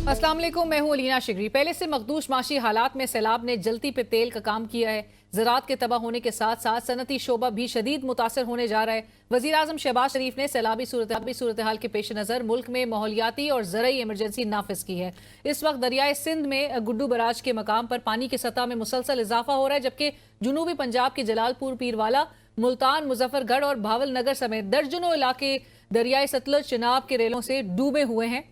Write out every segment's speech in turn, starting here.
अस्सलाम वालेकुम, मैं हूं अलीना शिगरी। पहले से मखदूश माशी हालात में सैलाब ने जलती पे तेल का काम किया है। ज़राअत के तबाह होने के साथ साथ सनती शोबा भी शदीद मुतासर होने जा रहा है। वज़ीर आज़म शहबाज शरीफ ने सैलाबी सूरत हाल के पेश नज़र मुल्क में माहौलियाती और ज़रई इमरजेंसी नाफिज की है। इस वक्त दरियाए सिंध में गुड्डू बराज के मकाम पर पानी की सतह में मुसलसल इजाफा हो रहा है, जबकि जनूबी पंजाब के जलालपुर, पीरवाला, मुल्तान, मुजफ्फरगढ़ और भावलनगर समेत दर्जनों इलाके दरियाए सतलुज, चिनाब के रेलों से डूबे हुए हैं।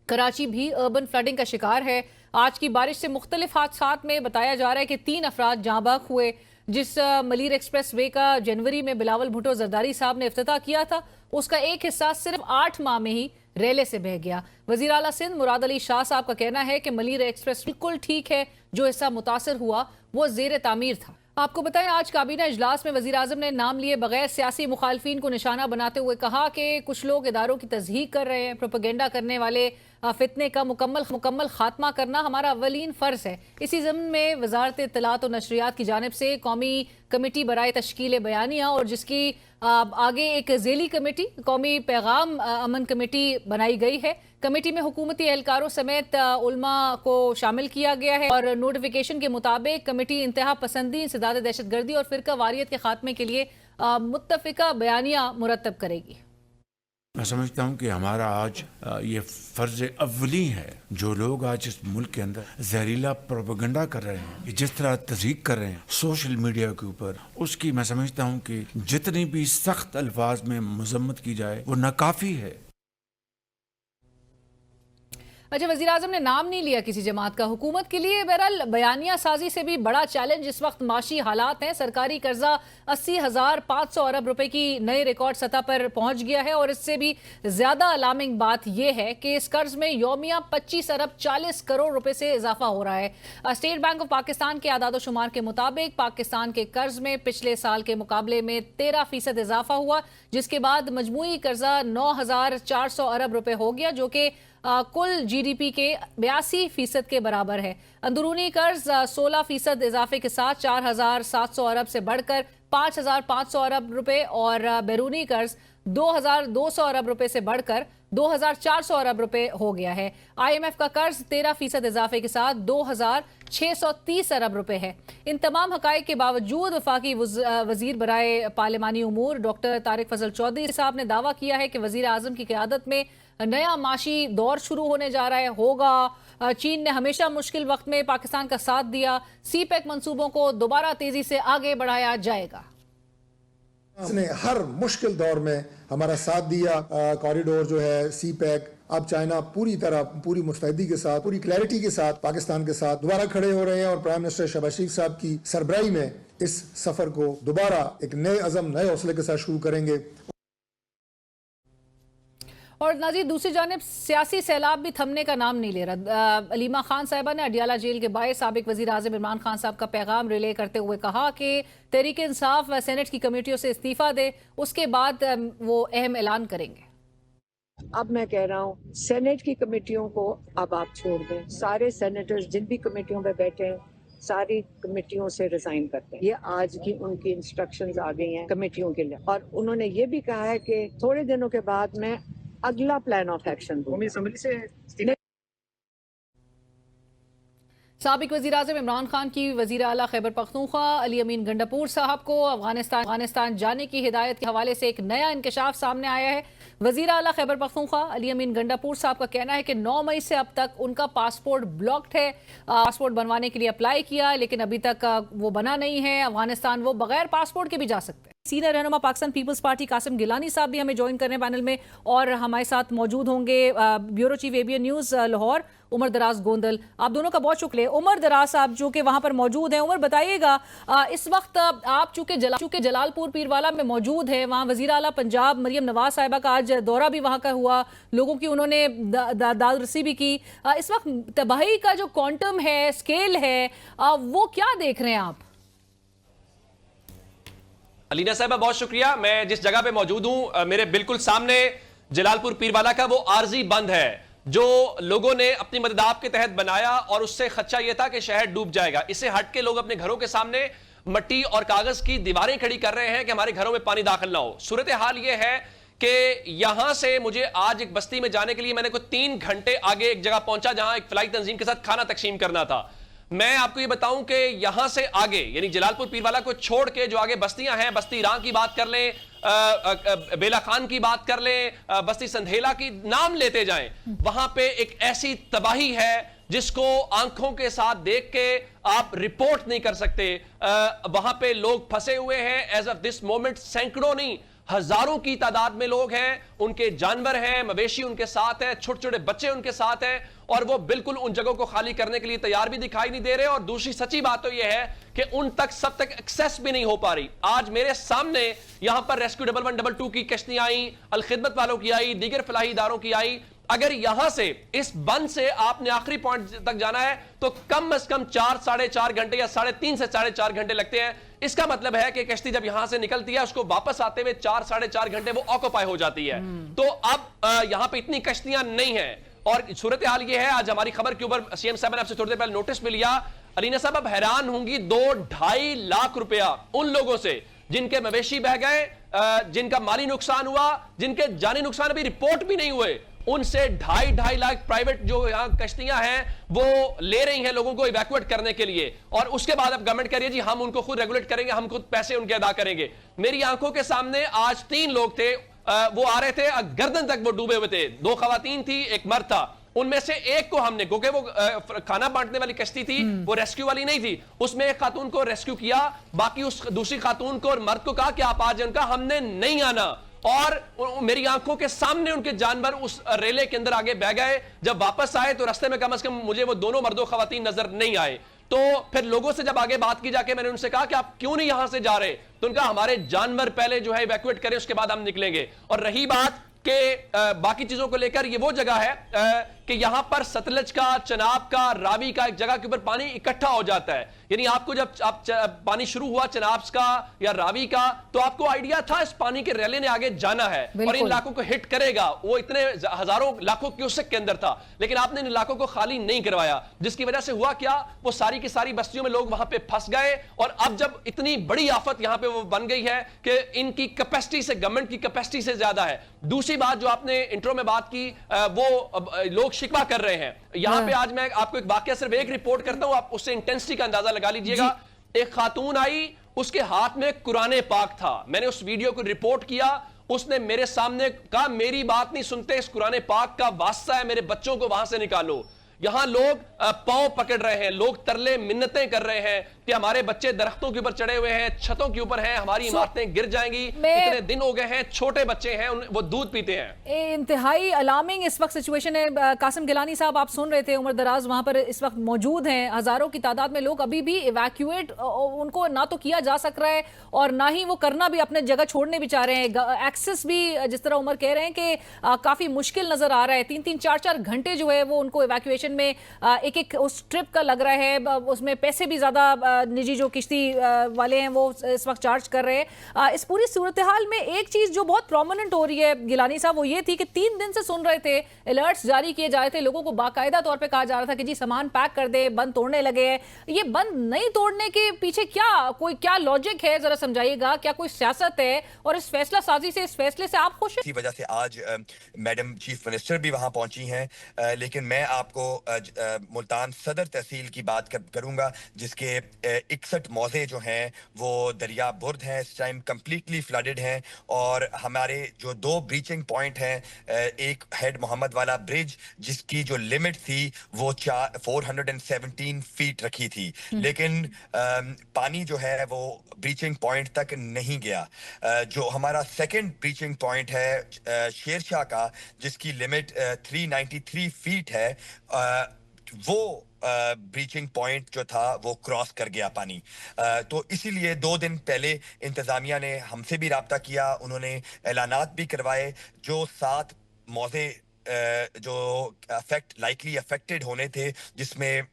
कराची भी अर्बन फ्लडिंग का शिकार है। आज की बारिश से मुख्तलिफ हादसात में बताया जा रहा है कि 3 अफराद जाँ बहक हुए। जिस मलीर एक्सप्रेस वे का जनवरी में बिलावल भुट्टो जरदारी साहब ने इफ्तिताह किया था, उसका एक हिस्सा सिर्फ 8 माह में ही रेले से बह गया। वजीर आला सिंध मुराद अली शाह साहब का कहना है कि मलीर एक्सप्रेस बिल्कुल ठीक है, जो हिस्सा मुतासर हुआ वो जेर तामीर था। आपको बताएं, आज काबीना इजलास में वजीर आजम ने नाम लिए बगैर सियासी मुखालफिन को निशाना बनाते हुए कहा कि कुछ लोग इदारों की तज़हीक कर रहे हैं। प्रोपेगेंडा करने वाले फितने का मुकम्मल खात्मा करना हमारा अवलीन फ़र्ज है। इसी ज़मीन में वजारत इत्तलात और नशरियात की जानिब से कौमी कमेटी बराए तश्कील बयानिया और जिसकी आगे एक ज़ेली कमेटी कौमी पैगाम अमन कमेटी बनाई गई है। कमेटी में हुकूमती एहलकारों समेत उलमा को शामिल किया गया है और नोटिफिकेशन के मुताबिक कमेटी इंतहा पसंदी, इंसदाद दहशतगर्दी और फिरका वारियत के खात्मे के लिए मुत्तफिका बयानिया मुरतब करेगी। मैं समझता हूँ कि हमारा आज ये फर्ज अव्वली है। जो लोग आज इस मुल्क के अंदर जहरीला प्रोपेगेंडा कर रहे हैं, जिस तरह तज़हीक कर रहे हैं सोशल मीडिया के ऊपर, उसकी मैं समझता हूँ कि जितनी भी सख्त अल्फाज में मजम्मत की जाए वो नाकाफी है। अच्छा, वज़ीर आज़म ने नाम नहीं लिया किसी जमात का। हुकूमत के लिए बहरहाल बयानिया साजी से भी बड़ा चैलेंज इस वक्त माशी हालात हैं। सरकारी कर्जा 80,500 अरब रुपए की नए रिकॉर्ड सतह पर पहुंच गया है और इससे भी ज्यादा अलार्मिंग बात यह है कि इस कर्ज में यौमिया 25 अरब 40 करोड़ रुपए से इजाफा हो रहा है। स्टेट बैंक ऑफ पाकिस्तान के आदाद शुमार के मुताबिक पाकिस्तान के कर्ज में पिछले साल के मुकाबले में 13% इजाफा हुआ, जिसके बाद मजमूई कर्जा 9,400 अरब रुपए हो गया, जो कि कुल GDP के 82% के बराबर है। अंदरूनी कर्ज 16% इजाफे के साथ 4,700 अरब से बढ़कर 5,500 अरब रुपए और बैरूनी कर्ज 2,200 अरब रुपए से बढ़कर 2,400 अरब रुपए हो गया है। IMF का कर्ज 13% इजाफे के साथ 2,630 अरब रुपए है। इन तमाम हकाइक के बावजूद वफाकी वजीर बराए पार्लिमानी उमूर डॉक्टर तारिक फजल चौधरी साहब ने दावा किया है कि वजीर आजम की क़यादत में नया माशी दौर शुरू होने जा रहा है होगा। चीन ने हमेशा मुश्किल वक्त में पाकिस्तान का साथ दिया। CPEC मंसूबों को दोबारा तेजी से आगे बढ़ाया जाएगा। इसने हर मुश्किल दौर में हमारा साथ दिया। कॉरिडोर जो है CPEC, अब चाइना पूरी तरह पूरी मुस्तैदी के साथ, पूरी क्लैरिटी के साथ पाकिस्तान के साथ दोबारा खड़े हो रहे हैं और प्राइम मिनिस्टर शहबाज शरीफ साहब की सरबराही में इस सफर को दोबारा एक नए अज़म, नए हौसले के साथ शुरू करेंगे। और नाज़रीन, दूसरी जानिब सियासी सैलाब भी थमने का नाम नहीं ले रहा। अलीमा खान साहिबा ने अडियाला जेल के बाहर साबिक वज़ीर आज़म इमरान खान साहब का पैगाम रिले करते हुए कहा कि तहरीक इंसाफ व सेनेट की कमेटियों से इस्तीफ़ा दे, उसके बाद वो अहम ऐलान करेंगे। अब मैं कह रहा हूँ, सेनेट की कमेटियों को अब आप छोड़ दें। सारे सेनेटर्स जिन भी कमेटियों में बैठे हैं, सारी कमेटियों से रिजाइन करते हैं। ये आज की उनकी इंस्ट्रक्शंस आ गई हैं कमेटियों के लिए, और उन्होंने ये भी कहा है कि थोड़े दिनों के बाद मैं अगला प्लान ऑफ एक्शन दूंगा। साबिक वज़ीर आज़म इमरान खान की वज़ीर आला खैबर पख्तूनख्वा अली अमीन गंडापुर साहब को अफगानिस्तान जाने की हिदायत के हवाले से एक नया इंकशाफ सामने आया है। वज़ीर आला खैबर पख्तूनख्वा अली अमीन गंडापुर साहब का कहना है कि 9 मई से अब तक उनका पासपोर्ट ब्लॉक्ड है। पासपोर्ट बनवाने के लिए अप्लाई किया, लेकिन अभी तक वो बना नहीं है। अफगानिस्तान वो बगैर पासपोर्ट के भी जा सकते हैं। सीनियर रहनुमा पाकिस्तान पीपल्स पार्टी कासिम गिलानी साहब भी हमें ज्वाइन कर रहे हैं पैनल में, और हमारे साथ मौजूद होंगे bureau chief ABN news Lahore Umar Daraz Gondal. आप दोनों का बहुत शुक्रिया। उमर दराज साहब जो कि वहां पर मौजूद हैं, उमर बताइएगा, इस वक्त आप चूंकि जलालपुर पीरवाला में मौजूद है, वहां वज़ीर आला पंजाब मरियम नवाज साहिबा का आज दौरा भी वहां का हुआ, लोगों की उन्होंने दाद रसी भी की। इस वक्त तबाही का जो क्वांटम है, स्केल है, वो क्या देख रहे हैं आप? अलीना साहबा बहुत शुक्रिया। मैं जिस जगह पे मौजूद हूं, मेरे बिल्कुल सामने जलालपुर पीरवाला का वो आर्जी बंद है जो लोगों ने अपनी मददाब के तहत बनाया, और उससे खदशा यह था कि शहर डूब जाएगा। इससे हट के लोग अपने घरों के सामने मट्टी और कागज की दीवारें खड़ी कर रहे हैं कि हमारे घरों में पानी दाखिल ना हो। सूरत हाल यह है कि यहां से मुझे आज एक बस्ती में जाने के लिए मैंने कोई 3 घंटे आगे एक जगह पहुंचा जहां एक फ्लाई तंजीम के साथ खाना तकसीम करना था। मैं आपको ये बताऊं कि यहां से आगे यानी जलालपुर पीरवाला को छोड़ के जो आगे बस्तियां हैं, बस्ती ईरान की बात कर लें, बेला खान की बात कर लें, बस्ती संधेला की, नाम लेते जाएं, वहां पे एक ऐसी तबाही है जिसको आंखों के साथ देख के आप रिपोर्ट नहीं कर सकते। वहां पे लोग फंसे हुए हैं एज ऑफ दिस मोमेंट, सैकड़ों नहीं हजारों की तादाद में लोग हैं, उनके जानवर हैं, मवेशी उनके साथ हैं, छोटे छोटे बच्चे उनके साथ हैं, और वो बिल्कुल उन जगहों को खाली करने के लिए तैयार भी दिखाई नहीं दे रहे। और दूसरी सच्ची बात तो यह है कि उन तक सब तक एक्सेस भी नहीं हो पा रही। आज मेरे सामने यहां पर रेस्क्यू 1122 की कश्तियां आई, अल खिदमत वालों की आई, दीगर फलाही इदारों की आई। अगर यहां से इस बंद से आपने आखिरी पॉइंट तक जाना है तो कम से कम 4 साढ़े 4 घंटे या 3.5 से 4.5 घंटे लगते हैं। इसका मतलब है कि कश्ती जब यहां से निकलती है उसको वापस आते हुए 4 साढ़े 4 घंटे वो ऑक्यूपाई हो जाती है। तो अब यहां पे इतनी कश्तियां नहीं है और सूरत हाल ये है। आज हमारी खबर के ऊपर सीएम साहब ने आपसे थोड़ी देर पहले नोटिस भी लिया। अलीना साहब अब हैरान होंगी, 2-2.5 लाख रुपया उन लोगों से जिनके मवेशी बह गए, जिनका माली नुकसान हुआ, जिनके जानी नुकसान अभी रिपोर्ट भी नहीं हुए, उनसे 2.5 लाख प्राइवेट जो यहां कश्तियां हैं वो ले रही हैं लोगों को इवैक्यूएट करने के लिए। और उसके बाद अब गवर्नमेंट कह रही है जी हम उनको खुद रेगुलेट करेंगे, हम खुद पैसे उनके अदा करेंगे। मेरी आंखों के सामने आज 3 लोग थे, वो आ रहे थे, गर्दन तक वो डूबे हुए थे। 2 खवातीन थी, एक मर्द था। उनमें से एक को हमने, क्योंकि वो खाना बांटने वाली कश्ती थी, वो रेस्क्यू वाली नहीं थी, उसमें एक खातून को रेस्क्यू किया, बाकी उस दूसरी खातून को और मर्द को कहा कि आप आ जाए। उनका हमने नहीं आना, और मेरी आंखों के सामने उनके जानवर उस रेले के अंदर आगे बह गए। जब वापस आए तो रास्ते में कम से कम मुझे वो दोनों मर्दों खवातीन नजर नहीं आए। तो फिर लोगों से जब आगे बात की जाके मैंने उनसे कहा कि आप क्यों नहीं यहां से जा रहे, तो उनका हमारे जानवर पहले जो है इवैक्यूएट करें, उसके बाद हम निकलेंगे। और रही बात कि बाकी चीजों को लेकर, ये वो जगह है कि यहां पर सतलज का, चनाब का, रावी का एक जगह के ऊपर पानी इकट्ठा हो जाता है। यानी आपको जब पानी शुरू हुआ चनाब का या रावी का, तो आपको आइडिया था इस पानी के रैले ने आगे जाना है और इन इलाकों को हिट करेगा। वो इतने हजारों लाखों क्यूसेक के अंदर था, लेकिन आपने इन इलाकों को खाली नहीं करवाया, जिसकी वजह से हुआ क्या, वो सारी की सारी बस्तियों में लोग वहां पे फंस गए। और अब जब इतनी बड़ी आफत यहां पे वो बन गई है कि इनकी कैपेसिटी से, गवर्नमेंट की कैपेसिटी से ज्यादा है। दूसरी बात जो आपने इंट्रो में बात की, वो लोग शिकवा कर रहे हैं। यहां पे आज मैं आपको एक वाकया सिर्फ एक रिपोर्ट करता हूं, आप उससे इंटेंसिटी का अंदाजा लगा लीजिएगा। एक खातून आई, उसके हाथ में कुरान पाक था, मैंने उस वीडियो को रिपोर्ट किया। उसने मेरे सामने कहा मेरी बात नहीं सुनते, इस कुरान पाक का वास्ता है, मेरे बच्चों को वहां से निकालो। यहां लोग पांव पकड़ रहे हैं, लोग तरले मिन्नतें कर रहे हैं कि हमारे बच्चे दरख्तों के ऊपर चढ़े हुए हैं, छतों के ऊपर हैं, हमारी इमारतें गिर जाएंगी, इतने दिन हो गए हैं, छोटे बच्चे हैं, वो दूध पीते हैं। इंतहाई अलार्मिंग इस वक्त सिचुएशन है। कासिम गिलानी साहब, आप सुन रहे थे, उमर दराज वहां पर इस वक्त मौजूद हैं, हजारों की तादाद में लोग अभी भी इवैक्यूएट उनको ना तो किया जा सक रहा है और ना ही वो करना भी, अपने जगह छोड़ने भी चाह रहे हैं। एक्सेस भी जिस तरह उमर कह रहे हैं कि काफी मुश्किल नजर आ रहा है। 3-3, 4-4 घंटे जो है वो उनको इवैक्यूएशन में एक उस ट्रिप का लग रहा है, उसमें पैसे भी ज्यादा निजी जो किश्ती वाले हैं वो इस वक्त चार्ज कर रहे हैं। इस पूरी सूरत हाल में एक चीज जो बहुत प्रोमिनेंट हो रही है गिलानी साहब, वो ये थी कि 3 दिन से सुन रहे थे, अलर्ट्स जारी किए जा रहे थे, लोगों को बाकायदा तौर पे कहा जा रहा था कि जी सामान पैक कर दे, बंद तोड़ने लगे हैं। ये बंद नहीं तोड़ने के पीछे क्या लॉजिक है, जरा समझाइएगा। क्या कोई सियासत है और इस फैसला साजी से, इस फैसले से आप खुश हैं? इसी वजह से आज मैडम चीफ मिनिस्टर भी वहां पहुंची हैं, लेकिन मैं आपको मुल्तान सदर तहसील की बात करूंगा, जिसके 61 मौजे जो हैं वो दरिया बुर्द हैं, इस टाइम कंप्लीटली फ्लडेड हैं। और हमारे जो 2 ब्रीचिंग पॉइंट हैं, एक हेड मोहम्मद वाला ब्रिज जिसकी जो लिमिट थी वो 417 फीट रखी थी, लेकिन पानी जो है वो ब्रीचिंग पॉइंट तक नहीं गया। जो हमारा सेकंड ब्रीचिंग पॉइंट है शेरशाह का, जिसकी लिमिट 393 फीट है, वो ब्रीचिंग पॉइंट जो था वो क्रॉस कर गया पानी। तो इसीलिए 2 दिन पहले इंतजामिया ने हमसे भी राब्ता किया, उन्होंने ऐलानात भी करवाए। जो 7 मौजे जो लाइकली अफेक्टेड होने थे, जिसमें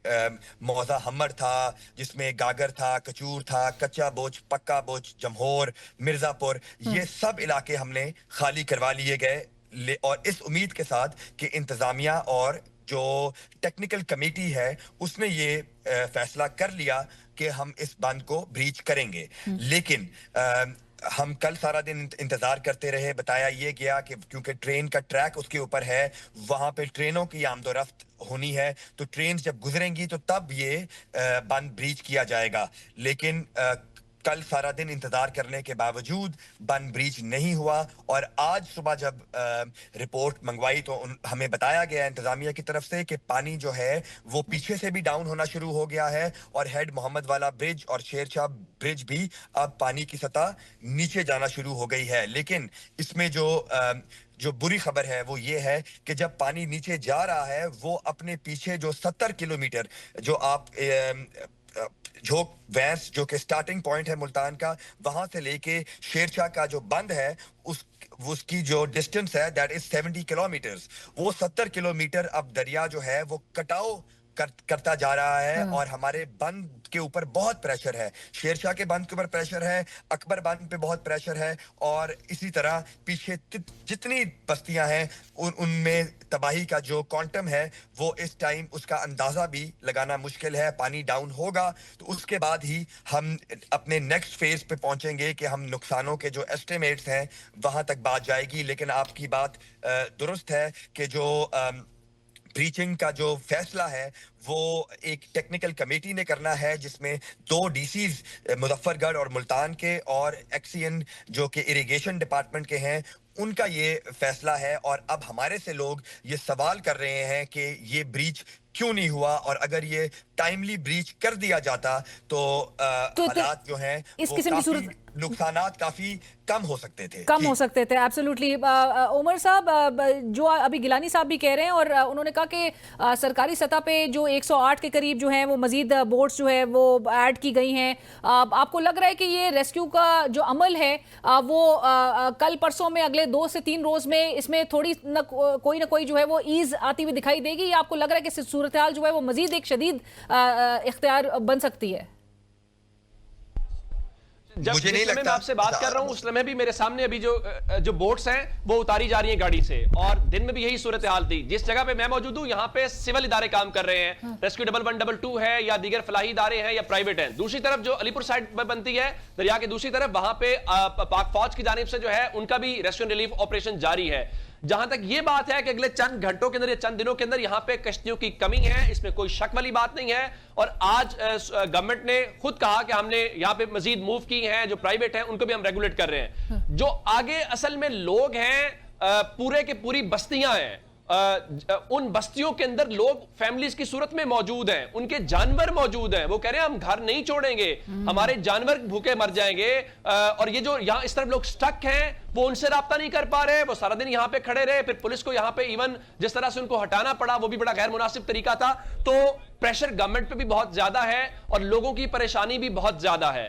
मौजा हमर था, जिसमें गागर था, कचूर था, कच्चा बोच, पक्का बोच, जमहोर, मिर्जापुर, ये सब इलाके हमने खाली करवा लिए गए। और इस उम्मीद के साथ कि इंतजामिया और जो टेक्निकल कमेटी है उसने ये फैसला कर लिया कि हम इस बंद को ब्रीच करेंगे। लेकिन हम कल सारा दिन इंतजार करते रहे। बताया ये गया कि क्योंकि ट्रेन का ट्रैक उसके ऊपर है, वहां पे ट्रेनों की आमदोरफ्त होनी है, तो ट्रेन जब गुजरेंगी तो तब ये बंद ब्रीच किया जाएगा। लेकिन कल सारा दिन इंतजार करने के बावजूद बंद ब्रीच नहीं हुआ, और आज सुबह जब रिपोर्ट मंगवाई तो हमें बताया गया इंतजामिया की तरफ से कि पानी जो है वो पीछे से भी डाउन होना शुरू हो गया है, और हेड मोहम्मद वाला ब्रिज और शेरशाह ब्रिज भी अब पानी की सतह नीचे जाना शुरू हो गई है। लेकिन इसमें जो बुरी खबर है वो ये है कि जब पानी नीचे जा रहा है, वो अपने पीछे जो 70 किलोमीटर जो आप झोंक वैंस जो कि स्टार्टिंग पॉइंट है मुल्तान का, वहां से लेके शेरशाह का जो बंद है उसकी जो डिस्टेंस है दैट इज 70 किलोमीटर्स। वो 70 किलोमीटर अब दरिया जो है वो कटाव करता जा रहा है, और हमारे बंद के ऊपर बहुत प्रेशर है। शेरशाह के बंद के ऊपर प्रेशर है, अकबर बंद पे बहुत प्रेशर है, और इसी तरह पीछे जितनी बस्तियां हैं उनमें तबाही का जो क्वांटम है वो इस टाइम उसका अंदाजा भी लगाना मुश्किल है। पानी डाउन होगा तो उसके बाद ही हम अपने नेक्स्ट फेज पे पहुंचेंगे कि हम नुकसानों के जो एस्टिमेट्स हैं वहां तक बात जाएगी। लेकिन आपकी बात दुरुस्त है कि जो ब्रीचिंग का जो फैसला है वो एक टेक्निकल कमेटी ने करना है, जिसमें 2 डीसीज मुजफ्फरगढ़ और मुल्तान के और एक्सीएन जो कि इरिगेशन डिपार्टमेंट के हैं, उनका ये फैसला है। और अब हमारे से लोग ये सवाल कर रहे हैं कि ये ब्रीच क्यों नहीं हुआ, और अगर ये टाइमली ब्रीच कर दिया जाता तो हालात जो हैं इस वो किस्म की काफी नुकसानात काफी कम हो सकते थे। कम हो सकते थे, एब्सोल्युटली। उमर साहब, जो अभी गिलानी साहब भी कह रहे हैं, और उन्होंने कहा कि सरकारी सतह पे जो 108 के करीब जो है वो मजीद बोट्स जो है वो ऐड की गई हैं। आपको लग रहा है कि ये रेस्क्यू का जो अमल है वो कल परसों में अगले 2 से 3 रोज में इसमें थोड़ी कोई ना कोई जो है वो ईज आती हुई दिखाई देगी, या आपको लग रहा है कि सूरत हाल जो है वो मजीद एक शदीद इख्तियार बन सकती है? जब मुझे नहीं लगता। मैं आपसे बात कर रहा हूं उस समय भी मेरे सामने अभी जो बोट्स हैं वो उतारी जा रही हैं गाड़ी से, और दिन में भी यही सूरत हाल थी। जिस जगह पे मैं मौजूद हूं यहाँ पे सिविल इदारे काम कर रहे हैं, रेस्क्यू 1122 है या दीगर फलाही इदारे हैं या प्राइवेट हैं। दूसरी तरफ जो अलीपुर साइड पर बनती है दरिया के दूसरी तरफ, वहां पे पाक फौज की जानिब से जो है उनका भी रेस्क्यू रिलीफ ऑपरेशन जारी है। जहां तक ये बात है कि अगले चंद घंटों के अंदर या चंद दिनों के अंदर यहां पे कश्तियों की कमी है, इसमें कोई शक वाली बात नहीं है। और आज गवर्नमेंट ने खुद कहा कि हमने यहां पे मजीद मूव की हैं, जो प्राइवेट हैं उनको भी हम रेगुलेट कर रहे हैं। जो आगे असल में लोग हैं, पूरे के पूरी बस्तियां हैं, उन बस्तियों के अंदर लोग फैमिलीज की सूरत में मौजूद हैं, उनके जानवर मौजूद हैं। वो कह रहे हैं हम घर नहीं छोड़ेंगे, हमारे जानवर भूखे मर जाएंगे। और ये जो यहां इस तरफ लोग स्टक हैं, वो उनसे राब्ता नहीं कर पा रहे, वो सारा दिन यहां पे खड़े रहे, फिर पुलिस को यहां पे इवन जिस तरह से उनको हटाना पड़ा वो भी बड़ा गैर मुनासिब तरीका था। तो प्रेशर गवर्नमेंट पे भी बहुत ज्यादा है और लोगों की परेशानी भी बहुत ज्यादा है।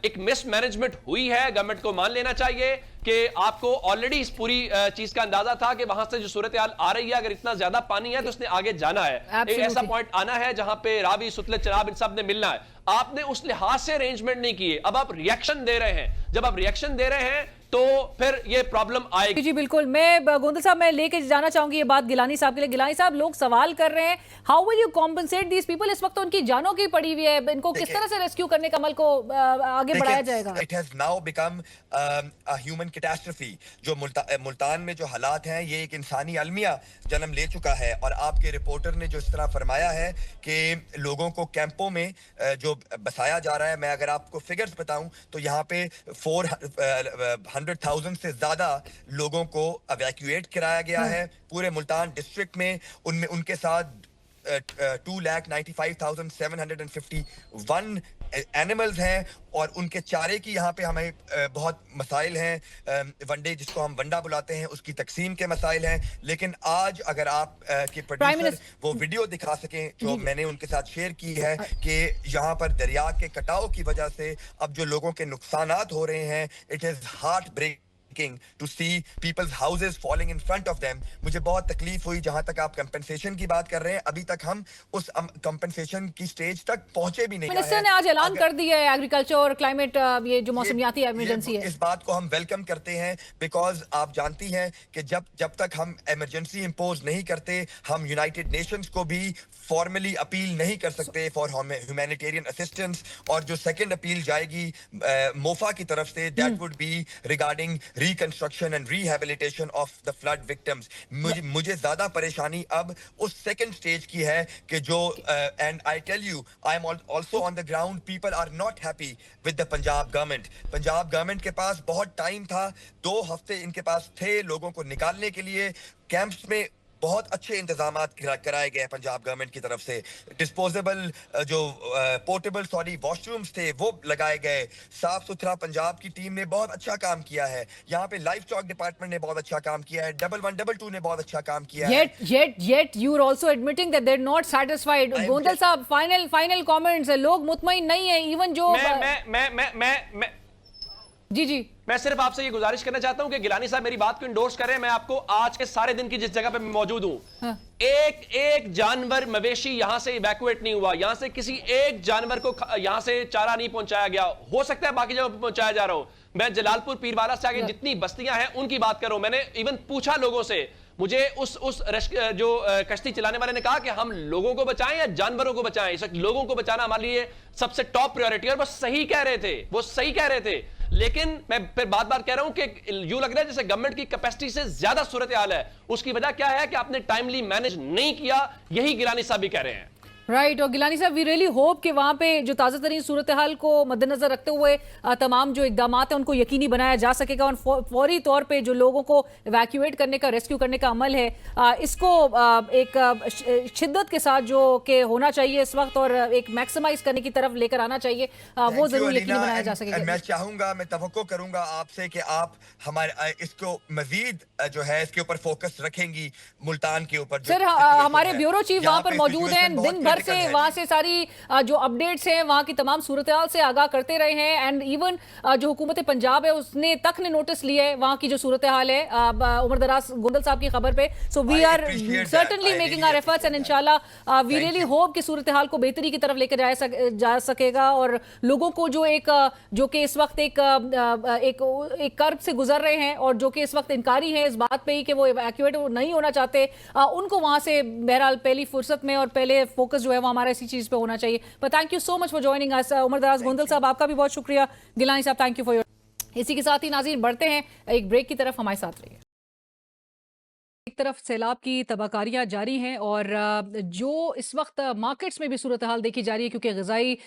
एक मिसमैनेजमेंट हुई है, गवर्नमेंट को मान लेना चाहिए कि आपको ऑलरेडी इस पूरी चीज का अंदाजा था कि वहां से जो सूरत हाल आ रही है, अगर इतना ज्यादा पानी है तो उसने आगे जाना है। एक ऐसा पॉइंट आना है जहां पे रावी सुतले चराब इन सब ने मिलना है। आपने उस लिहाज से अरेंजमेंट नहीं किए, अब आप रिएक्शन दे रहे हैं। जब आप रिएक्शन दे रहे हैं तो फिर ये प्रॉब्लम आएगी। जी बिल्कुल। मैं गोंदल साहब मैं लेके जाना चाहूंगी ये बात गिलानी साहब के लिए। गिलानी साहब, लोग सवाल कर रहे हैं how will you compensate these people? इस वक्त तो उनकी जानों की पड़ी हुई है, इनको किस तरह से रेस्क्यू करने का अमल को आगे बढ़ाया जाएगा? It has now become a human catastrophe. जो मुल्तान में जो हालात हैं ये एक इंसानी अलमिया जन्म ले चुका है। और आपके रिपोर्टर ने जो इस तरह फरमाया है कि लोगों को कैंपों में जो बसाया जा रहा है, मैं अगर आपको फिगर्स बताऊं तो यहाँ पे 400,000 से ज्यादा लोगों को एवैक्यूएट कराया गया है पूरे मुल्तान डिस्ट्रिक्ट में। उनमें उनके साथ 2,95,751 एनिमल्स हैं, और उनके चारे की यहाँ पे हमें बहुत मसाइल हैं। वनडे जिसको हम वंडा बुलाते हैं उसकी तकसीम के मसाइल हैं। लेकिन आज अगर आप के प्रोड्यूसर वो वीडियो दिखा सकें जो मैंने उनके साथ शेयर की है कि यहाँ पर दरिया के कटाव की वजह से अब जो लोगों के नुकसानात हो रहे हैं, it is heartbreak to see people's houses falling in front of them. मुझे बहुत तकलीफ हुई। जहां तक आप कंपनसेशन की बात कर रहे हैं, अभी तक हम उस कंपनसेशन की स्टेज तक पहुंचे भी नहीं मिनिस्टर ने आज ऐलान कर दिया है एग्रीकल्चर और क्लाइमेट, ये जो मौसमियाती इमरजेंसी है, इस बात को हम वेलकम करते हैं, बिकॉज आप जानती हैं कि जब तक हम इमरजेंसी इंपोज नहीं करते, हम यूनाइटेड नेशंस को भी फॉर्मली अपील नहीं कर सकते फॉर ह्यूमैनिटेरियन असिस्टेंस। और जो सेकंड अपील जाएगी मोफा की तरफ से, that would be regarding reconstruction and rehabilitation of the flood victims. मुझे ज्यादा परेशानी अब उस सेकंड स्टेज की है कि जो and I tell you, I am also on the ground, people are not happy with the Punjab government. Punjab government के पास बहुत टाइम था, 2 हफ्ते इनके पास थे लोगों को निकालने के लिए। कैंप्स में बहुत अच्छे इंतजाम कराए गए पंजाब गवर्नमेंट की तरफ से। डिस्पोजेबल जो पोर्टेबल वॉशरूम्स थे वो लगाए गए। साफ सुथरा पंजाब की टीम ने बहुत अच्छा काम किया है। यहाँ पे लाइफ स्टॉक डिपार्टमेंट ने बहुत अच्छा काम किया है। 1122 ने बहुत अच्छा काम किया है। Yet you are also admitting that they're not satisfied. Gondal साहब, फाइनल कमेंट्स, लोग मुतमईन नहीं है। इवन जो मैं जी मैं सिर्फ आपसे ये गुजारिश करना चाहता हूं कि गिलानी साहब मेरी बात को इंडोर्स कर रहे हैं। मैं आपको आज के सारे दिन की जिस जगह पे मैं मौजूद हूं, हाँ। एक जानवर मवेशी यहां से इवैक्यूएट नहीं हुआ। यहां से किसी एक जानवर को यहां से चारा नहीं पहुंचाया गया। हो सकता है बाकी जगह पहुंचाया जा रहा हो। मैं जलालपुर पीरवाला से आगे जितनी बस्तियां हैं उनकी बात कर रहा हूं। मैंने इवन पूछा लोगों से, मुझे उस जो कश्ती चलाने वाले ने कहा कि हम लोगों को बचाएं या जानवरों को बचाएं। इस वक्त लोगों को बचाना हमारे लिए सबसे टॉप प्रायोरिटी। और वो सही कह रहे थे। लेकिन मैं फिर बार कह रहा हूं कि यूं लग रहा है जैसे गवर्नमेंट की कैपेसिटी से ज्यादा सूरत हाल है। उसकी वजह क्या है कि आपने टाइमली मैनेज नहीं किया। यही गिलानी साहब भी कह रहे हैं। राइट। और गिलानी साहब, वी रियली होप कि वहाँ पे जो ताज़ा तरीन सूरत हाल को मद्देनजर रखते हुए तमाम जो इकदाम हैं उनको यकीनी बनाया जा सकेगा और फौरी तौर पे जो लोगों को इवैक्यूएट करने का, रेस्क्यू करने का अमल है, इसको एक शिद्दत के साथ जो कि होना चाहिए इस वक्त और एक मैक्सिमाइज करने की तरफ लेकर आना चाहिए, वो जरूर यकीनी बनाया जा सकेगा। मैं चाहूंगा, मैं तवक्को करूंगा आपसे कि आप हमारे इसको मजीद जो है इसके ऊपर फोकस रखेंगी, मुल्तान के ऊपर। सर, हमारे ब्यूरो चीफ वहाँ पर मौजूद हैं, दिन भर से वहां से सारी जो अपडेट्स हैं, वहां की तमाम सूरत हाल से आगाह करते रहे हैं। एंड इवन जो हुकूमत पंजाब है उसने तक ने नोटिस लिया है वहां की जो सूरत हाल है उमर दराज गोंदल साहब की खबर पे। So we are certainly making our efforts and इंशाल्लाह वी रियली होप कि सूरत हाल को बेहतरी की तरफ लेकर जा सकेगा और लोगों को जो कि इस वक्त एक कर्ब से गुजर रहे हैं और जो कि इस वक्त इनकारी हैं इस बात पे ही कि वो इवैक्यूएट नहीं होना चाहते, उनको वहां से बहरहाल पहली फुर्सत में और पहले फोकस जो है वो हमारा इसी चीज पे होना चाहिए। But thank you so much for joining us. Umar Daraz Gondal साहब, आपका भी बहुत शुक्रिया। गिलानी साहब, थैंक यू फॉर योर। इसी के साथ ही नाज़रीन बढ़ते हैं एक ब्रेक की तरफ, हमारे साथ रहिए। एक तरफ सैलाब की तबाहकारियां जारी हैं और जो इस वक्त मार्केट्स में भी सूरत हाल देखी जा रही है क्योंकि ग़िज़ाई